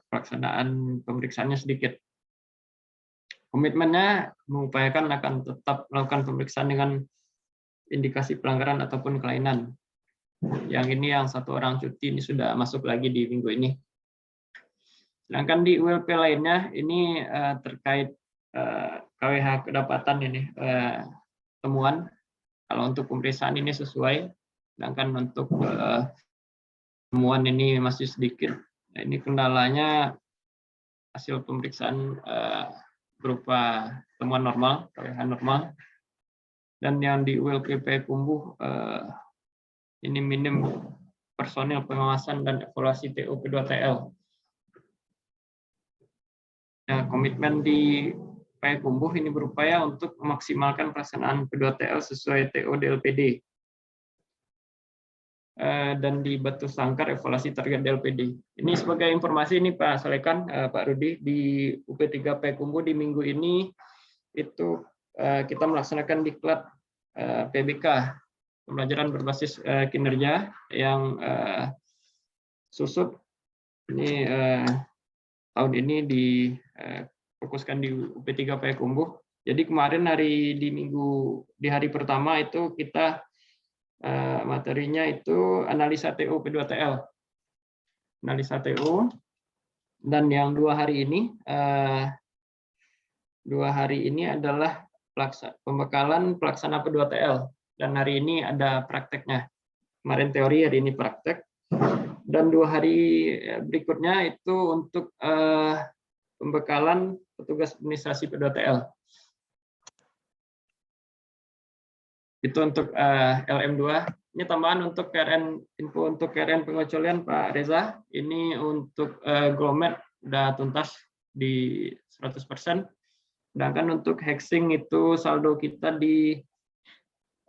pelaksanaan pemeriksaannya sedikit. Komitmennya mengupayakan akan tetap melakukan pemeriksaan dengan indikasi pelanggaran ataupun kelainan. Yang ini yang 1 orang cuti ini sudah masuk lagi di minggu ini. Sedangkan di ULP lainnya ini terkait KWH kedapatan ini temuan. Kalau untuk pemeriksaan ini sesuai, sedangkan untuk temuan ini masih sedikit. Nah, ini kendalanya hasil pemeriksaan berupa temuan normal, KWH normal. Dan yang di ULP Payakumbuh ini minim personil pengawasan dan evaluasi TO P2TL. Nah, komitmen di Payakumbuh ini berupaya untuk memaksimalkan pelaksanaan P2TL sesuai TO DLPD. Dan di Batu Sangkar evaluasi target DLPD. Ini sebagai informasi ini Pak Salekan, Pak Rudi, di UP3 Payakumbuh di minggu ini itu kita melaksanakan diklat PBK, pembelajaran berbasis kinerja yang susup ini tahun ini difokuskan di UP3 Payakumbuh. Jadi kemarin di hari pertama itu kita materinya itu analisa TO P2TL, analisa TO, dan yang 2 hari ini adalah pembekalan pelaksana P2TL, dan hari ini ada prakteknya. Kemarin teori, hari ini praktek, dan 2 hari berikutnya itu untuk pembekalan petugas administrasi P2TL. Itu untuk LM2. Ini tambahan untuk KRN, info untuk KRN pengecualian Pak Reza. Ini untuk Glomet udah tuntas di 100%. Sedangkan untuk hexing itu saldo kita di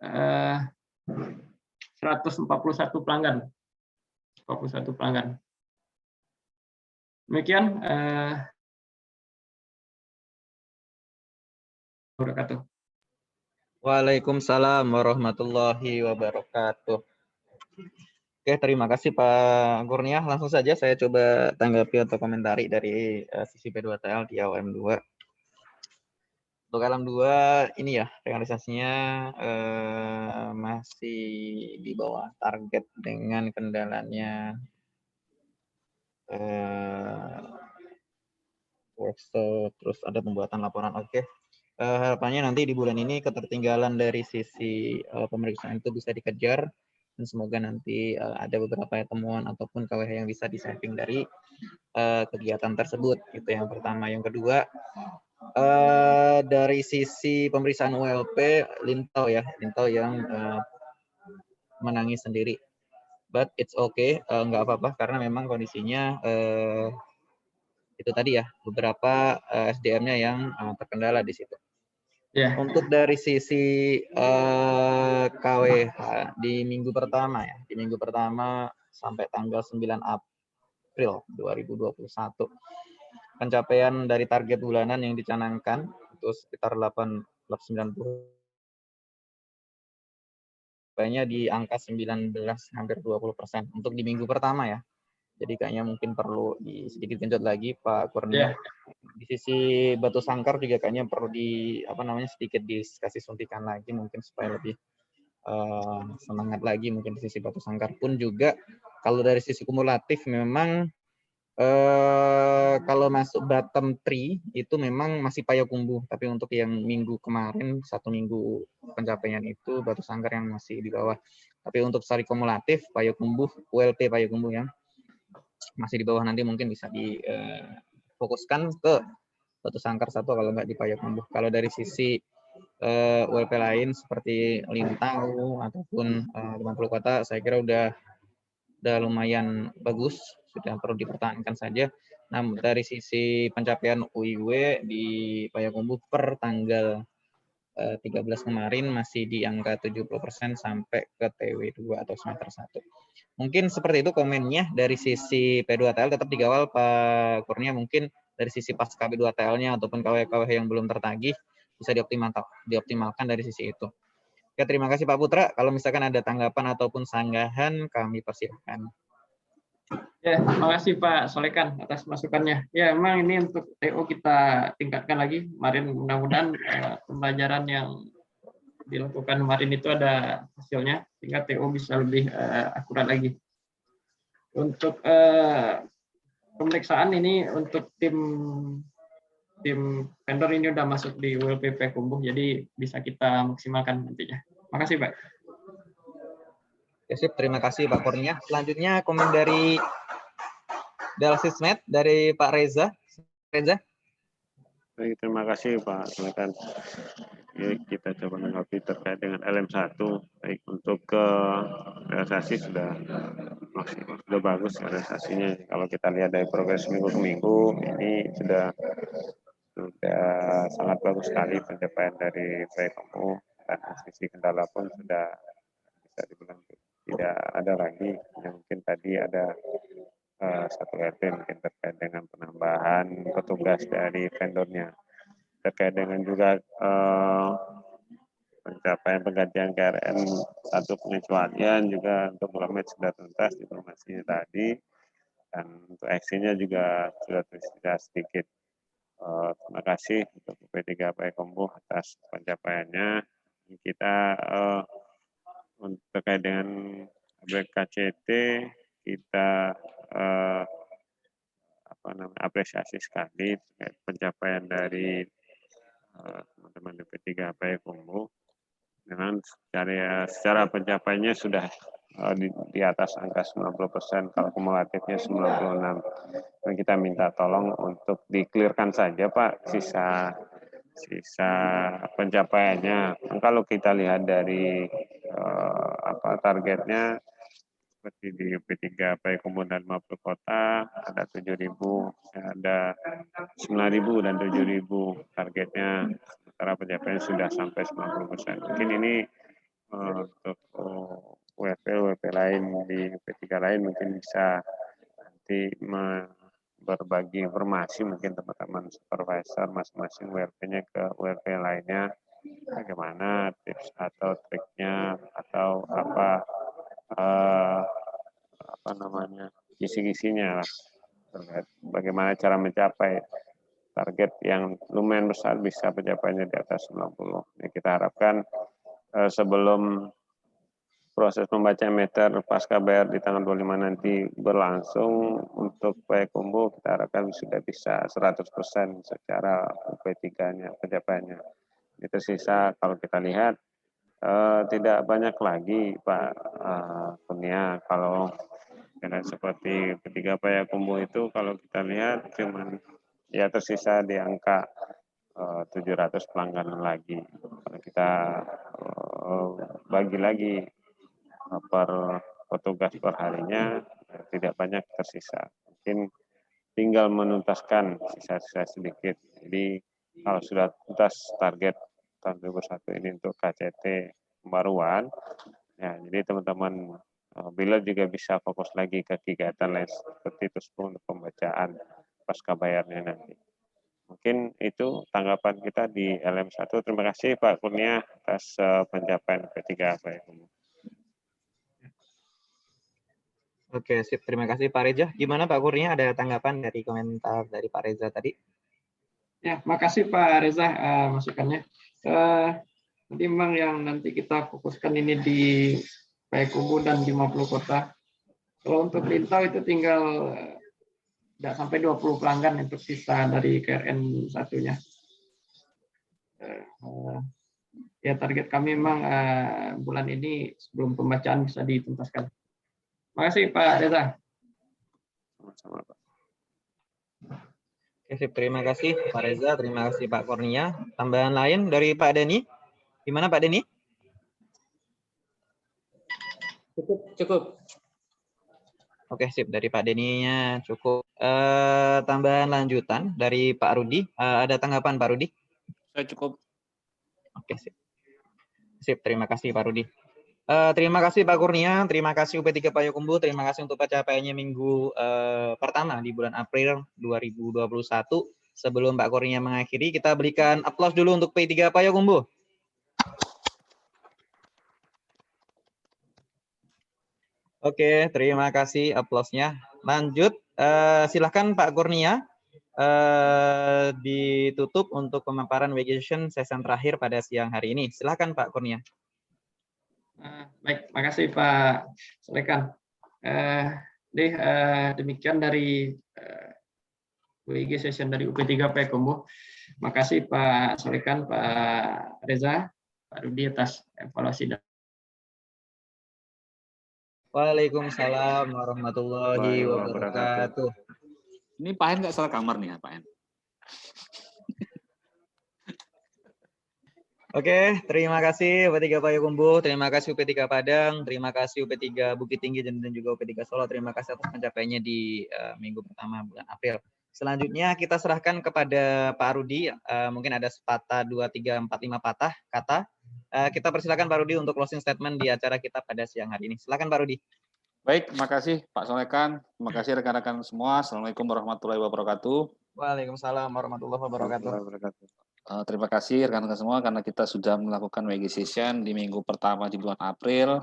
141 pelanggan. 41 pelanggan. Demikian. Wabarakatuh. Waalaikumsalam warahmatullahi wabarakatuh. Oke, terima kasih Pak Kurnia. Langsung saja saya coba tanggapi atau komentari dari sisi P2TL di LM2. Untuk LM2 ini ya realisasinya masih di bawah target dengan kendalanya workshop, terus ada pembuatan laporan. Oke. Harapannya nanti di bulan ini ketertinggalan dari sisi pemeriksaan itu bisa dikejar, dan semoga nanti ada beberapa temuan ataupun KWH yang bisa di-saving dari kegiatan tersebut. Itu yang pertama. Yang kedua, dari sisi pemeriksaan ULP Lintau ya, Lintau yang menangis sendiri. But it's okay, nggak apa-apa karena memang kondisinya itu tadi ya, beberapa SDM-nya yang terkendala di situ. Ya, Untuk dari sisi KWH di minggu pertama ya, di minggu pertama sampai tanggal 9 April 2021, pencapaian dari target bulanan yang dicanangkan itu sekitar 90, kayaknya di angka 19 hampir 20% untuk di minggu pertama ya. Jadi kayaknya mungkin perlu sedikit genjot lagi Pak Kurnia. ya. Di sisi batu sangkar juga kayaknya perlu sedikit dikasih suntikan lagi mungkin supaya lebih semangat lagi mungkin di sisi batu sangkar pun juga. Kalau dari sisi kumulatif memang kalau masuk bottom 3 itu memang masih Payakumbuh, tapi untuk yang minggu kemarin 1 minggu pencapaian itu batu sangkar yang masih di bawah. Tapi untuk secara kumulatif Payakumbuh, ULP Payakumbuh yang masih di bawah, nanti mungkin bisa difokuskan ke batu sangkar satu kalau nggak di Payakumbuh. Kalau dari sisi ULP lain seperti Lintau ataupun 50 kota saya kira udah lumayan bagus, sudah perlu dipertahankan saja. Namun dari sisi pencapaian UIW di Payakumbuh per tanggal 13 kemarin masih di angka 70% sampai ke TW2 atau semester 1. Mungkin seperti itu komennya. Dari sisi P2TL tetap dikawal Pak Kurnia, mungkin dari sisi pasca P2TL-nya ataupun KW-KW yang belum tertagih bisa dioptimalkan dari sisi itu. Oke, terima kasih Pak Putra. Kalau misalkan ada tanggapan ataupun sanggahan, kami persilahkan. Ya, terima kasih Pak Solekan atas masukannya. Ya, memang ini untuk TO kita tingkatkan lagi. Kemarin mudah-mudahan pembelajaran yang dilakukan kemarin itu ada hasilnya, sehingga TO bisa lebih akurat lagi. Untuk pemeriksaan ini untuk tim vendor ini udah masuk di ULP Payakumbuh, jadi bisa kita maksimalkan nantinya. Makasih Pak. Ya, sip, terima kasih Pak Kurnia. Selanjutnya komen dari Delsismed dari Pak Reza. Reza. Baik, terima kasih Pak Solekan. Kita coba menanggapi terkait dengan LM1. Baik, untuk ke realisasi sudah maksimal, sudah bagus realisasinya. Kalau kita lihat dari progres minggu ke minggu, ini sudah sangat bagus sekali pencapaian dari Payakumbuh, dan sisi kendala pun sudah bisa dibilang tidak ada lagi. Yang mungkin tadi ada satu RT mungkin terkait dengan penambahan petugas dari vendornya, terkait dengan juga pencapaian penggantian KRN satu pengecualian juga untuk Glomet sudah tuntas informasinya tadi, dan untuk aksinya juga sudah sedikit. Terima kasih untuk P3 Payakumbuh atas pencapaiannya. Kita terkait dengan KCT kita apresiasi sekali terkait pencapaian dari teman-teman di P3 Payakumbuh. Dengan secara pencapaiannya sudah di atas angka 90%, kalau kumulatifnya 96%. Dan kita minta tolong untuk di-clearkan saja Pak sisa pencapaiannya. Kalau kita lihat dari targetnya seperti di P3 Payakumbuh dan 50 kota ada 7.000, ada 9.000 dan 7.000 targetnya. Sementara pencapaian sudah sampai 90%. Mungkin ini untuk WP lain di P3 lain mungkin bisa nanti berbagi informasi, mungkin teman-teman supervisor masing-masing WP-nya ke WP lainnya, bagaimana tips atau triknya atau kisi-kisinya lah, bagaimana cara mencapai target yang lumayan besar, bisa pencapaiannya di atas 90. Ini kita harapkan sebelum proses pembacaan meter pasca bayar di tanggal 25 nanti berlangsung, untuk Payakumbuh kita harapkan sudah bisa 100% secara UP3-nya pencapaiannya. Ini tersisa kalau kita lihat tidak banyak lagi Pak Kurnia. Kalau seperti P3 Payakumbuh itu kalau kita lihat cuman ya tersisa di angka 700 pelanggan lagi. Kalau kita bagi lagi per petugas per harinya tidak banyak tersisa. Mungkin tinggal menuntaskan sisa-sisa sedikit. Jadi kalau sudah tuntas target tahun 2021 ini untuk KCT pembaruan, ya jadi teman-teman bila juga bisa fokus lagi ke kegiatan lain seperti itu untuk pembacaan pasca bayarnya nanti. Mungkin itu tanggapan kita di LM1. Terima kasih Pak Kurnia atas pencapaian P3 Pak. Oke, sip. Terima kasih Pak Reza. Gimana Pak Kurnia, ada tanggapan dari komentar dari Pak Reza tadi? Ya, makasih Pak Reza masukannya. Nanti memang yang nanti kita fokuskan ini di Payakumbuh dan di 50 kota. Kalau untuk Lintau itu tinggal tidak sampai 20 pelanggan untuk sisa dari KRN satunya. Ya target kami memang bulan ini sebelum pembacaan bisa dituntaskan. Terima kasih Pak Reza. Sama-sama Pak. Oke, sip. Terima kasih Pak Reza, terima kasih Pak Kurnia. Tambahan lain dari Pak Denny? Gimana Pak Denny? Cukup. Oke, sip. Dari Pak Denny-nya cukup. Tambahan lanjutan dari Pak Rudi. Ada tanggapan Pak Rudi? Saya cukup. Oke, sip. Sip, terima kasih Pak Rudi. Terima kasih Pak Kurnia, terima kasih UP3 Payakumbuh, terima kasih untuk pencapaiannya minggu pertama di bulan April 2021. Sebelum Pak Kurnia mengakhiri, kita berikan aplaus dulu untuk P3 Payakumbuh. Oke, terima kasih aplausnya. Lanjut, silakan Pak Kurnia ditutup untuk pemaparan vacation session terakhir pada siang hari ini. Silakan Pak Kurnia. Baik, makasih Pak Solekan. Demikian dari WIG session dari UP3 Payakumbuh. Makasih Pak Solekan, Pak Reza, Pak Rudi atas evaluasi. Waalaikumsalam warahmatullahi wabarakatuh. Ini Pak En nggak salah kamar nih Pak En. Oke, terima kasih UP3 Payakumbuh, terima kasih UP3 Padang, terima kasih UP3 Bukit Tinggi dan juga UP3 Solo. Terima kasih atas pencapaiannya di minggu pertama bulan April. Selanjutnya kita serahkan kepada Pak Rudi. Mungkin ada sepatah, 2, 3, 4, 5 patah kata. Kita persilakan Pak Rudi untuk closing statement di acara kita pada siang hari ini. Silakan Pak Rudi. Baik, terima kasih Pak Solekan. Terima kasih rekan-rekan semua. Assalamualaikum warahmatullahi wabarakatuh. Waalaikumsalam warahmatullahi wabarakatuh. Terima kasih rekan-rekan semua karena kita sudah melakukan WG session di minggu pertama di bulan April.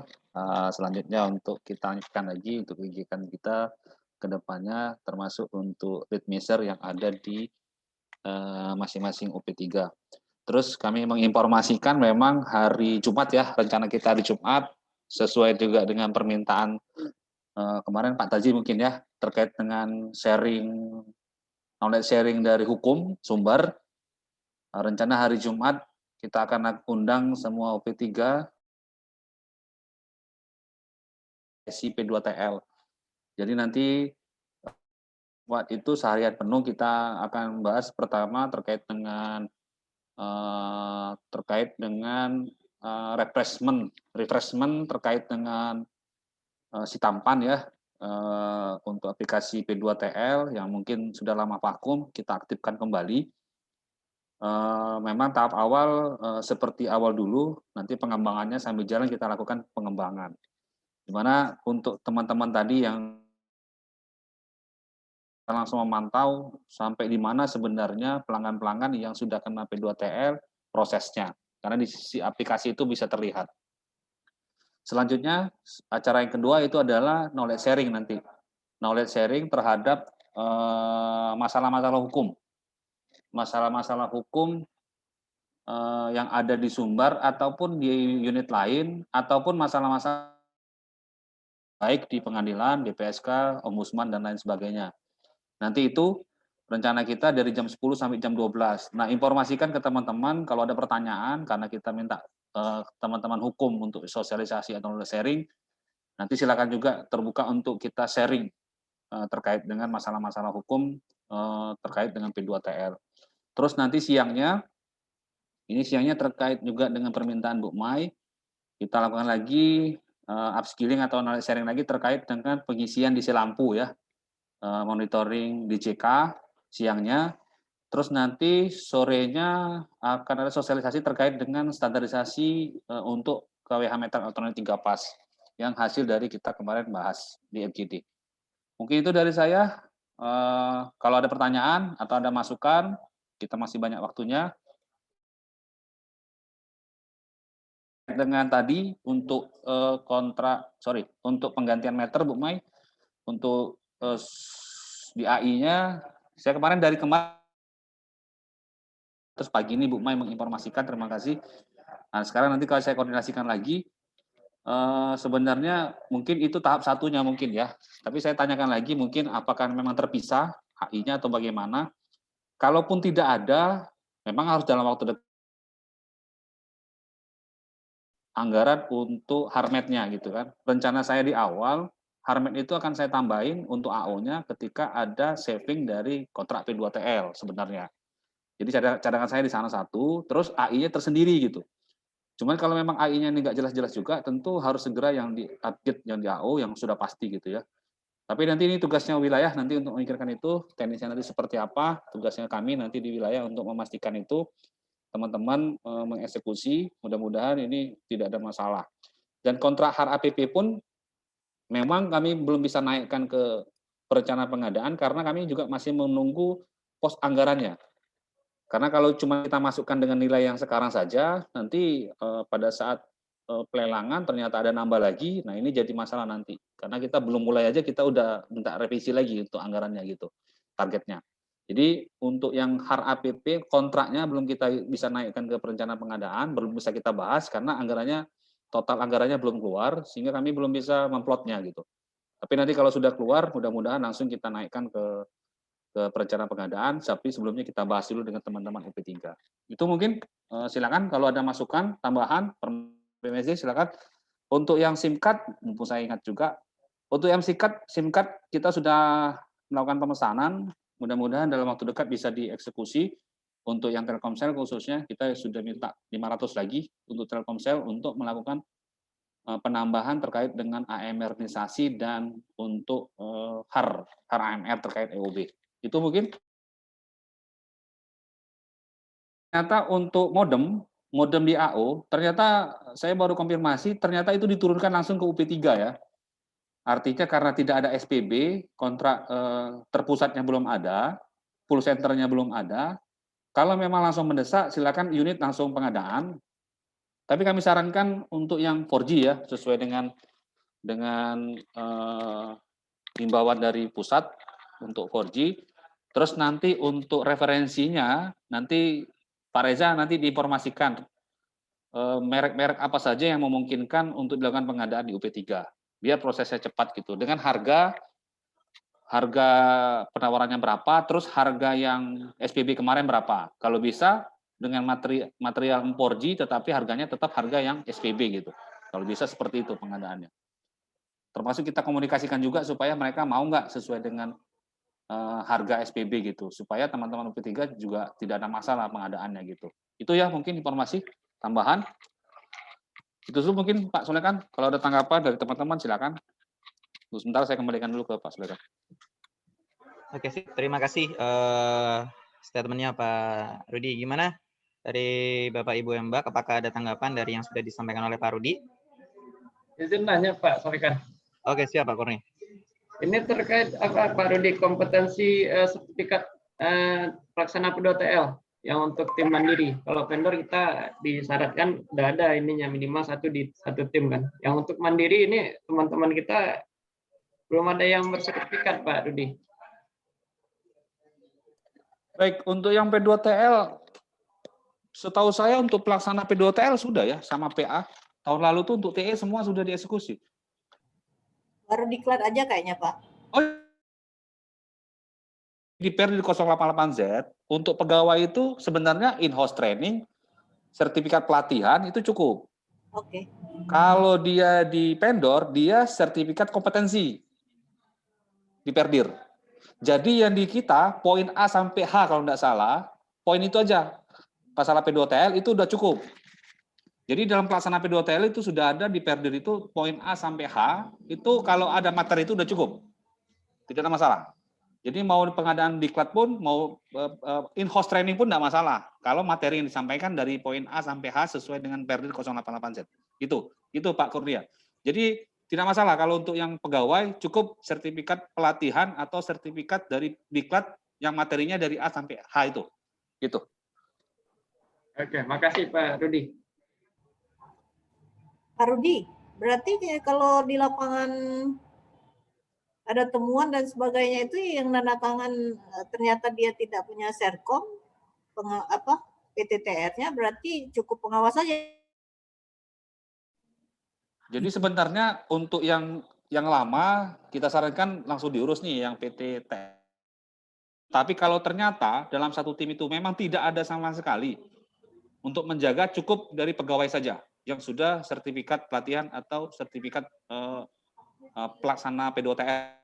Selanjutnya untuk kita lanjutkan lagi untuk kegiatan kita ke depannya termasuk untuk lead measure yang ada di masing-masing UP3. Terus kami menginformasikan memang hari Jumat ya, rencana kita hari Jumat sesuai juga dengan permintaan kemarin Pak Taji mungkin ya terkait dengan knowledge sharing dari hukum sumber. Rencana hari Jumat kita akan undang semua UP3 sesi P2TL. Jadi nanti waktu itu seharian penuh kita akan bahas pertama terkait dengan refreshment terkait dengan si tampan ya untuk aplikasi P2TL yang mungkin sudah lama vakum kita aktifkan kembali. Memang tahap awal seperti awal dulu, nanti pengembangannya sambil jalan kita lakukan pengembangan. Dimana untuk teman-teman tadi yang langsung memantau sampai di mana sebenarnya pelanggan-pelanggan yang sudah kena P2TL prosesnya, karena di sisi aplikasi itu bisa terlihat. Selanjutnya acara yang kedua itu adalah knowledge sharing nanti, knowledge sharing terhadap masalah-masalah hukum. Masalah-masalah hukum yang ada di Sumbar ataupun di unit lain ataupun masalah-masalah baik di pengadilan, DPSK, Ombudsman dan lain sebagainya. Nanti itu rencana kita dari jam 10 sampai jam 12. Nah, informasikan ke teman-teman kalau ada pertanyaan karena kita minta teman-teman hukum untuk sosialisasi atau sharing. Nanti silakan juga terbuka untuk kita sharing terkait dengan masalah-masalah hukum terkait dengan P2TL. Terus nanti siangnya terkait juga dengan permintaan Bu Mai, kita lakukan lagi upskilling atau knowledge sharing lagi terkait dengan pengisian DC lampu ya, monitoring DJK siangnya, terus nanti sorenya akan ada sosialisasi terkait dengan standarisasi untuk KWH meter elektronik 3 pas yang hasil dari kita kemarin bahas di FGD. Mungkin itu dari saya. Kalau ada pertanyaan atau ada masukan, kita masih banyak waktunya. Dengan tadi untuk untuk penggantian meter Bu Mai, untuk di AI-nya, saya dari kemarin terus pagi ini Bu Mai menginformasikan, terima kasih. Nah sekarang nanti kalau saya koordinasikan lagi, sebenarnya mungkin itu tahap satunya mungkin ya, tapi saya tanyakan lagi mungkin apakah memang terpisah AI-nya atau bagaimana. Kalaupun tidak ada, memang harus dalam waktu dekat anggaran untuk harmetnya gitu kan. Rencana saya di awal, harmet itu akan saya tambahin untuk AO-nya ketika ada saving dari kontrak P2TL sebenarnya. Jadi cadangan saya di sana satu, terus AI-nya tersendiri gitu. Cuman kalau memang AI-nya ini nggak jelas-jelas juga, tentu harus segera yang di-update yang di AO yang sudah pasti gitu ya. Tapi nanti ini tugasnya wilayah nanti untuk memikirkan itu, teknisnya nanti seperti apa, tugasnya kami nanti di wilayah untuk memastikan itu. Teman-teman mengeksekusi, mudah-mudahan ini tidak ada masalah. Dan kontrak HAR-APP pun memang kami belum bisa naikkan ke perencanaan pengadaan karena kami juga masih menunggu pos anggarannya. Karena kalau cuma kita masukkan dengan nilai yang sekarang saja, nanti pada saat pelelangan ternyata ada nambah lagi, nah ini jadi masalah nanti. Karena kita belum mulai aja kita udah minta revisi lagi untuk anggarannya gitu, targetnya. Jadi untuk yang HAR-APP kontraknya belum kita bisa naikkan ke perencanaan pengadaan, belum bisa kita bahas karena total anggarannya belum keluar, sehingga kami belum bisa memplotnya gitu. Tapi nanti kalau sudah keluar, mudah-mudahan langsung kita naikkan ke perencanaan pengadaan, tapi sebelumnya kita bahas dulu dengan teman-teman UP3. Itu mungkin silakan kalau ada masukan, tambahan, PMSD silakan. Untuk yang SIM card, mumpung saya ingat juga, untuk yang SIM card kita sudah melakukan pemesanan, mudah-mudahan dalam waktu dekat bisa dieksekusi. Untuk yang Telkomsel khususnya kita sudah minta 500 lagi untuk Telkomsel untuk melakukan penambahan terkait dengan AMR-nisasi dan untuk HAR AMR terkait EOB. Itu mungkin. Ternyata untuk modem di AO, ternyata saya baru konfirmasi, ternyata itu diturunkan langsung ke UP3 ya. Artinya karena tidak ada SPB, kontrak terpusatnya belum ada, full centernya belum ada. Kalau memang langsung mendesak, silakan unit langsung pengadaan. Tapi kami sarankan untuk yang 4G ya, sesuai dengan himbauan dari pusat untuk 4G. Terus nanti untuk referensinya, nanti Pak Reza nanti diinformasikan merek-merek apa saja yang memungkinkan untuk dilakukan pengadaan di UP3. Biar prosesnya cepat gitu. Dengan harga penawarannya berapa, terus harga yang SPB kemarin berapa. Kalau bisa dengan material 4G tetapi harganya tetap harga yang SPB gitu. Kalau bisa seperti itu pengadaannya. Termasuk kita komunikasikan juga supaya mereka mau nggak sesuai dengan harga SPB gitu. Supaya teman-teman UP3 juga tidak ada masalah pengadaannya gitu. Itu ya mungkin informasi tambahan. Itu dulu mungkin Pak Solekan, kalau ada tanggapan dari teman-teman silakan. Sebentar saya kembalikan dulu ke Pak Solekan. Oke, sih. Terima kasih statementnya Pak Rudi. Gimana dari Bapak Ibu Mbak, apakah ada tanggapan dari yang sudah disampaikan oleh Pak Rudi? Izin nanya Pak Solekan. Oke, siap Pak Kurni. Ini terkait apa Pak Rudi, kompetensi sertifikat pelaksana P2TL yang untuk tim mandiri. Kalau vendor kita disyaratkan udah ada ininya minimal satu tim kan. Yang untuk mandiri ini teman-teman kita belum ada yang bersertifikat Pak Rudi. Baik, untuk yang P2TL, setahu saya untuk pelaksana P2TL sudah ya, sama PA. Tahun lalu tuh untuk TE semua sudah dieksekusi. Baru diklat aja kayaknya Pak. Oh, di Perdi 088Z, untuk pegawai itu sebenarnya in-house training, sertifikat pelatihan itu cukup. Oke. Kalau dia di vendor, dia sertifikat kompetensi di Perdir. Jadi yang di kita, poin A sampai H kalau tidak salah, poin itu aja. Masalah P2TL itu udah cukup. Jadi dalam pelaksanaan P2TL itu sudah ada di Perdir itu poin A sampai H, itu kalau ada materi itu udah cukup. Tidak ada masalah. Jadi mau pengadaan diklat pun, mau in-house training pun tidak masalah. Kalau materi yang disampaikan dari poin A sampai H sesuai dengan Perdir 088Z. Itu Pak Kurnia. Jadi tidak masalah kalau untuk yang pegawai cukup sertifikat pelatihan atau sertifikat dari diklat yang materinya dari A sampai H itu. Gitu. Oke, makasih Pak Rudi. Pak Rudi, berarti kalau di lapangan ada temuan dan sebagainya itu yang tanda tangan ternyata dia tidak punya Serkom, PTTR-nya berarti cukup pengawas saja. Jadi sebenarnya untuk yang lama kita sarankan langsung diurus nih yang PTTR. Tapi kalau ternyata dalam satu tim itu memang tidak ada sama sekali, untuk menjaga cukup dari pegawai saja yang sudah sertifikat pelatihan atau sertifikat pelaksana P2TR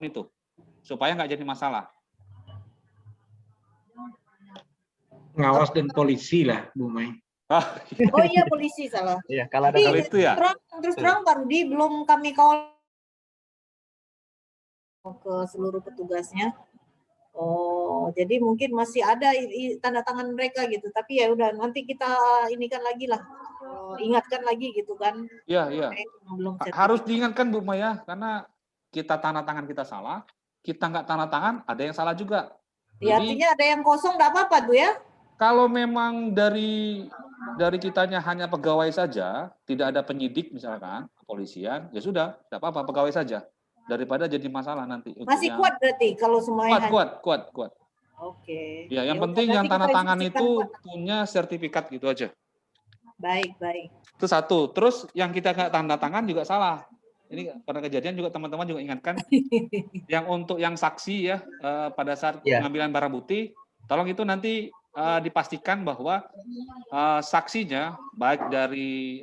itu, supaya nggak jadi masalah. Pengawas dan polisi lah, Bu Mai. Oh iya, polisi salah. Iya, kalau ada Kalau itu ya. Terus terang Pak Rudi, belum kami kawal ke seluruh petugasnya. Oh, jadi mungkin masih ada tanda tangan mereka gitu. Tapi ya udah, nanti kita inikan lagi lah, ingatkan lagi gitu kan. Iya, iya. Harus diingatkan Bu Maya, karena kita tanda tangan kita salah, kita nggak tanda tangan, ada yang salah juga. Ya, Jadi, artinya ada yang kosong, nggak apa-apa Bu ya? kalau memang dari kitanya hanya pegawai saja, tidak ada penyidik misalkan, kepolisian, ya sudah, tidak apa-apa, pegawai saja. Daripada jadi masalah nanti. Masih kuat berarti kalau semuanya. Kuat. Oke. Ya, yang penting yang tanda tangan itu punya sertifikat gitu aja. Baik. Itu satu. Terus yang kita nggak tanda tangan juga salah. Ini pada kejadian juga teman-teman juga ingatkan. Yang untuk yang saksi ya pada saat pengambilan barang bukti, tolong itu nanti dipastikan bahwa saksinya baik dari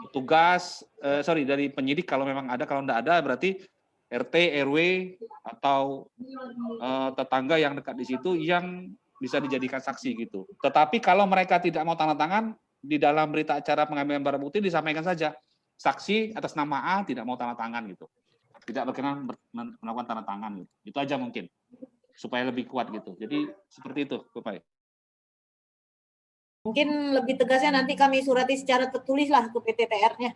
petugas, dari penyidik kalau memang ada, kalau tidak ada berarti RT, RW atau tetangga yang dekat di situ yang bisa dijadikan saksi gitu. Tetapi kalau mereka tidak mau tanda tangan, di dalam berita acara pengambilan barang bukti disampaikan saja saksi atas nama A tidak mau tanda tangan gitu, tidak berkenan melakukan tanda tangan gitu. Itu aja mungkin supaya lebih kuat gitu. Jadi seperti itu, Bapak. Mungkin lebih tegasnya nanti kami surati secara tertulis lah ke PTTR-nya,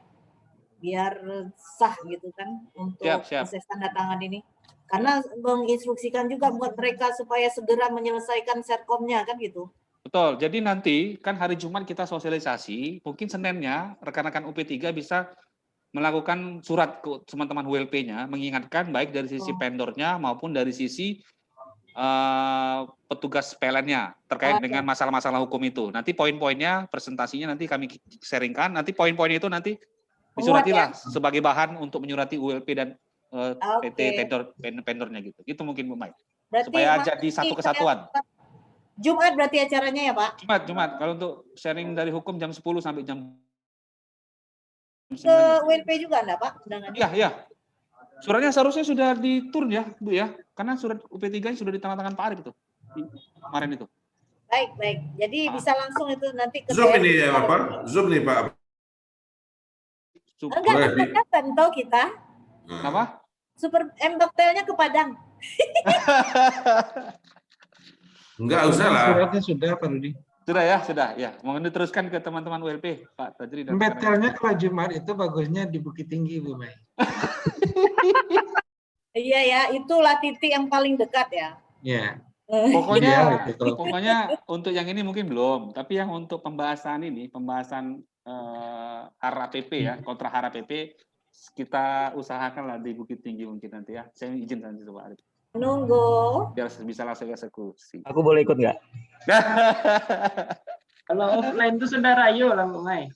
biar sah gitu kan untuk proses tanda tangan ini. Karena menginstruksikan juga buat mereka supaya segera menyelesaikan Serkomnya kan gitu. Betul. Jadi nanti kan hari Jumat kita sosialisasi, mungkin Seninnya rekan-rekan UP3 bisa melakukan surat ke teman-teman WLP-nya, mengingatkan baik dari sisi vendornya maupun dari sisi petugas PLN-nya terkait dengan masalah-masalah hukum itu. Nanti poin-poinnya, presentasinya nanti kami sharingkan. Nanti poin-poin itu nanti disuratilah sebagai bahan untuk menyurati ULP dan PT vendornya gitu. Itu mungkin Bu Mai. Supaya jadi satu kesatuan. Jumat berarti acaranya ya Pak? Jumat. Kalau untuk sharing dari hukum jam 10 sampai jam 9. Ke ULP juga enggak Pak? Iya. Suratnya seharusnya sudah diturun ya, Bu ya. Karena surat UP3 sudah ditandatangan Pak Arif itu. Kemarin itu. Baik. Jadi bisa langsung itu nanti ke Zoom ini ya, Pak? Zoom nih, Pak. Enggak tahu kita. Apa? Super M-Doktelnya ke Padang. Enggak usah lah. Suratnya sudah, Pak Rudi. Sudah ya. Mohon diteruskan ke teman-teman WLP, Pak Tajri. Metelnya kalau Jumat itu bagusnya di Bukit Tinggi, Bu Mai. Iya ya, itulah titik yang paling dekat ya. Iya. Pokoknya untuk yang ini mungkin belum, tapi yang untuk pembahasan HRAPP ya, kontra HRAPP, kita usahakanlah di Bukit Tinggi mungkin nanti ya. Saya izin nanti Pak Arif. Nunggu. Biar bisa langsung eksekusi. Aku boleh ikut nggak? Kalau offline itu sudah rayo lah, Bu Mai.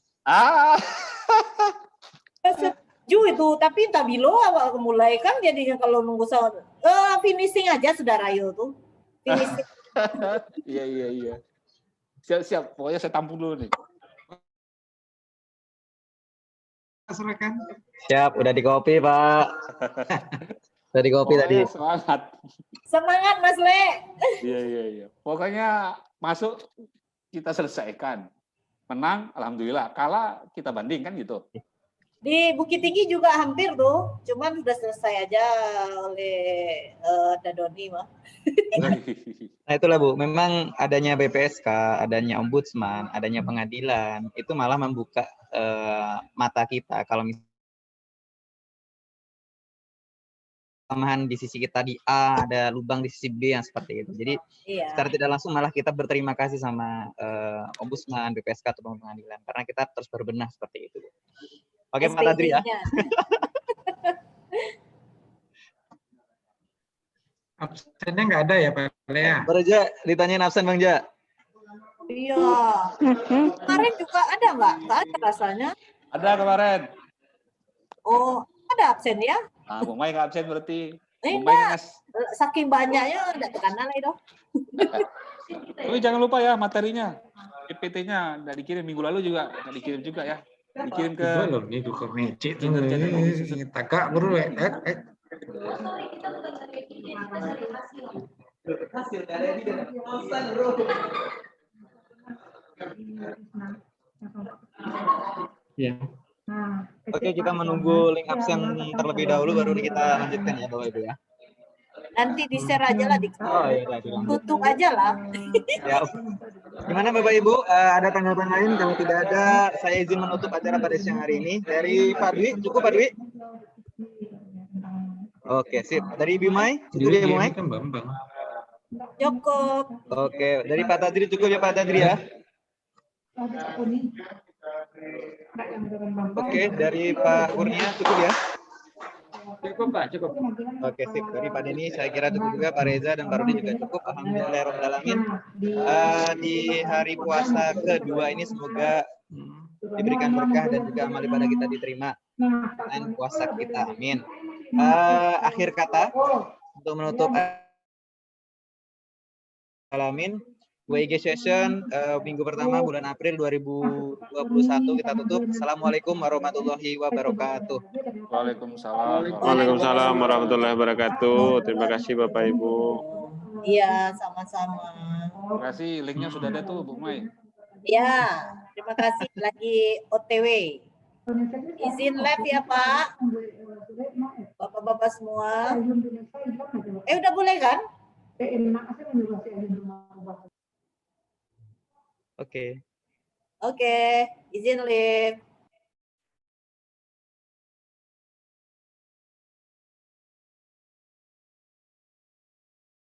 Setuju itu, tapi tak bilo awal mulai kan jadinya kalau nunggu finishing aja sudah rayo tuh. Finishing. Iya. Siap. Pokoknya saya tampung dulu nih. Siap, udah di copy Pak. Udah di copy tadi. Semangat. Semangat Mas Le. Iya. Pokoknya masuk kita selesaikan. Menang, alhamdulillah. Kalah kita banding kan gitu. Di Bukit Tinggi juga hampir tuh, cuman sudah selesai aja oleh Dadoni mah. Nah itulah Bu, memang adanya BPSK, adanya ombudsman, adanya pengadilan, itu malah membuka mata kita kalau misalnya kelemahan di sisi kita di A, ada lubang di sisi B yang seperti itu. Jadi secara tidak langsung malah kita berterima kasih sama ombudsman, BPSK atau pengadilan karena kita terus berbenah seperti itu. Oke, Pak Tadri ya. Absennya nggak ada ya Pak Lea? Pak Reja, ditanyain absen Bang Ja. Iya. Kemarin juga ada nggak? Nggak ada rasanya. Ada kemarin. Oh, ada absen ya? Nah, Bu Mai nggak absen berarti. Bu Mai Enggak. Saking banyaknya nggak terkenal itu. Tapi jangan lupa ya materinya. PPT-nya nggak dikirim minggu lalu juga nggak dikirim juga ya. Dikirim ke belum nih duka meci tuh tagak bro Ya. Oke, kita menunggu link absen terlebih dahulu baru kita lanjutkan ya Bapak Ibu ya. Nanti di-share aja lah, tutup aja lah. Ya. Gimana Bapak Ibu, ada tanggapan lain? Kalau tidak ada, saya izin menutup acara pada siang hari ini. Dari Pak Dwi, cukup Pak Dwi? Oke, sip. Dari Ibu Mai, cukup ya Ibu Mai? Cukup. Oke, dari Pak Tadri cukup ya Pak Tadri ya? Oke, dari Pak Kurnia cukup ya? Cukup Pak, cukup. Oke, sip. Dari Pak Denny saya kira cukup juga, Pak Reza dan Pak Rudi juga cukup. Alhamdulillahirrahmanirrahim. Di hari puasa kedua ini semoga diberikan berkah dan juga amal ibadah kita diterima dan puasa kita. Amin. Akhir kata untuk menutup alamin WIG session minggu pertama bulan April 2021 kita tutup. Assalamualaikum warahmatullahi wabarakatuh. Waalaikumsalam. Waalaikumsalam warahmatullahi wabarakatuh. Terima kasih Bapak Ibu. Iya, sama-sama. Terima kasih. Linknya sudah ada tuh Bu Mai. Ya, terima kasih lagi OTW. Izin live ya Pak. Bapak-bapak semua. Udah boleh kan? Oke. Oke, izin live.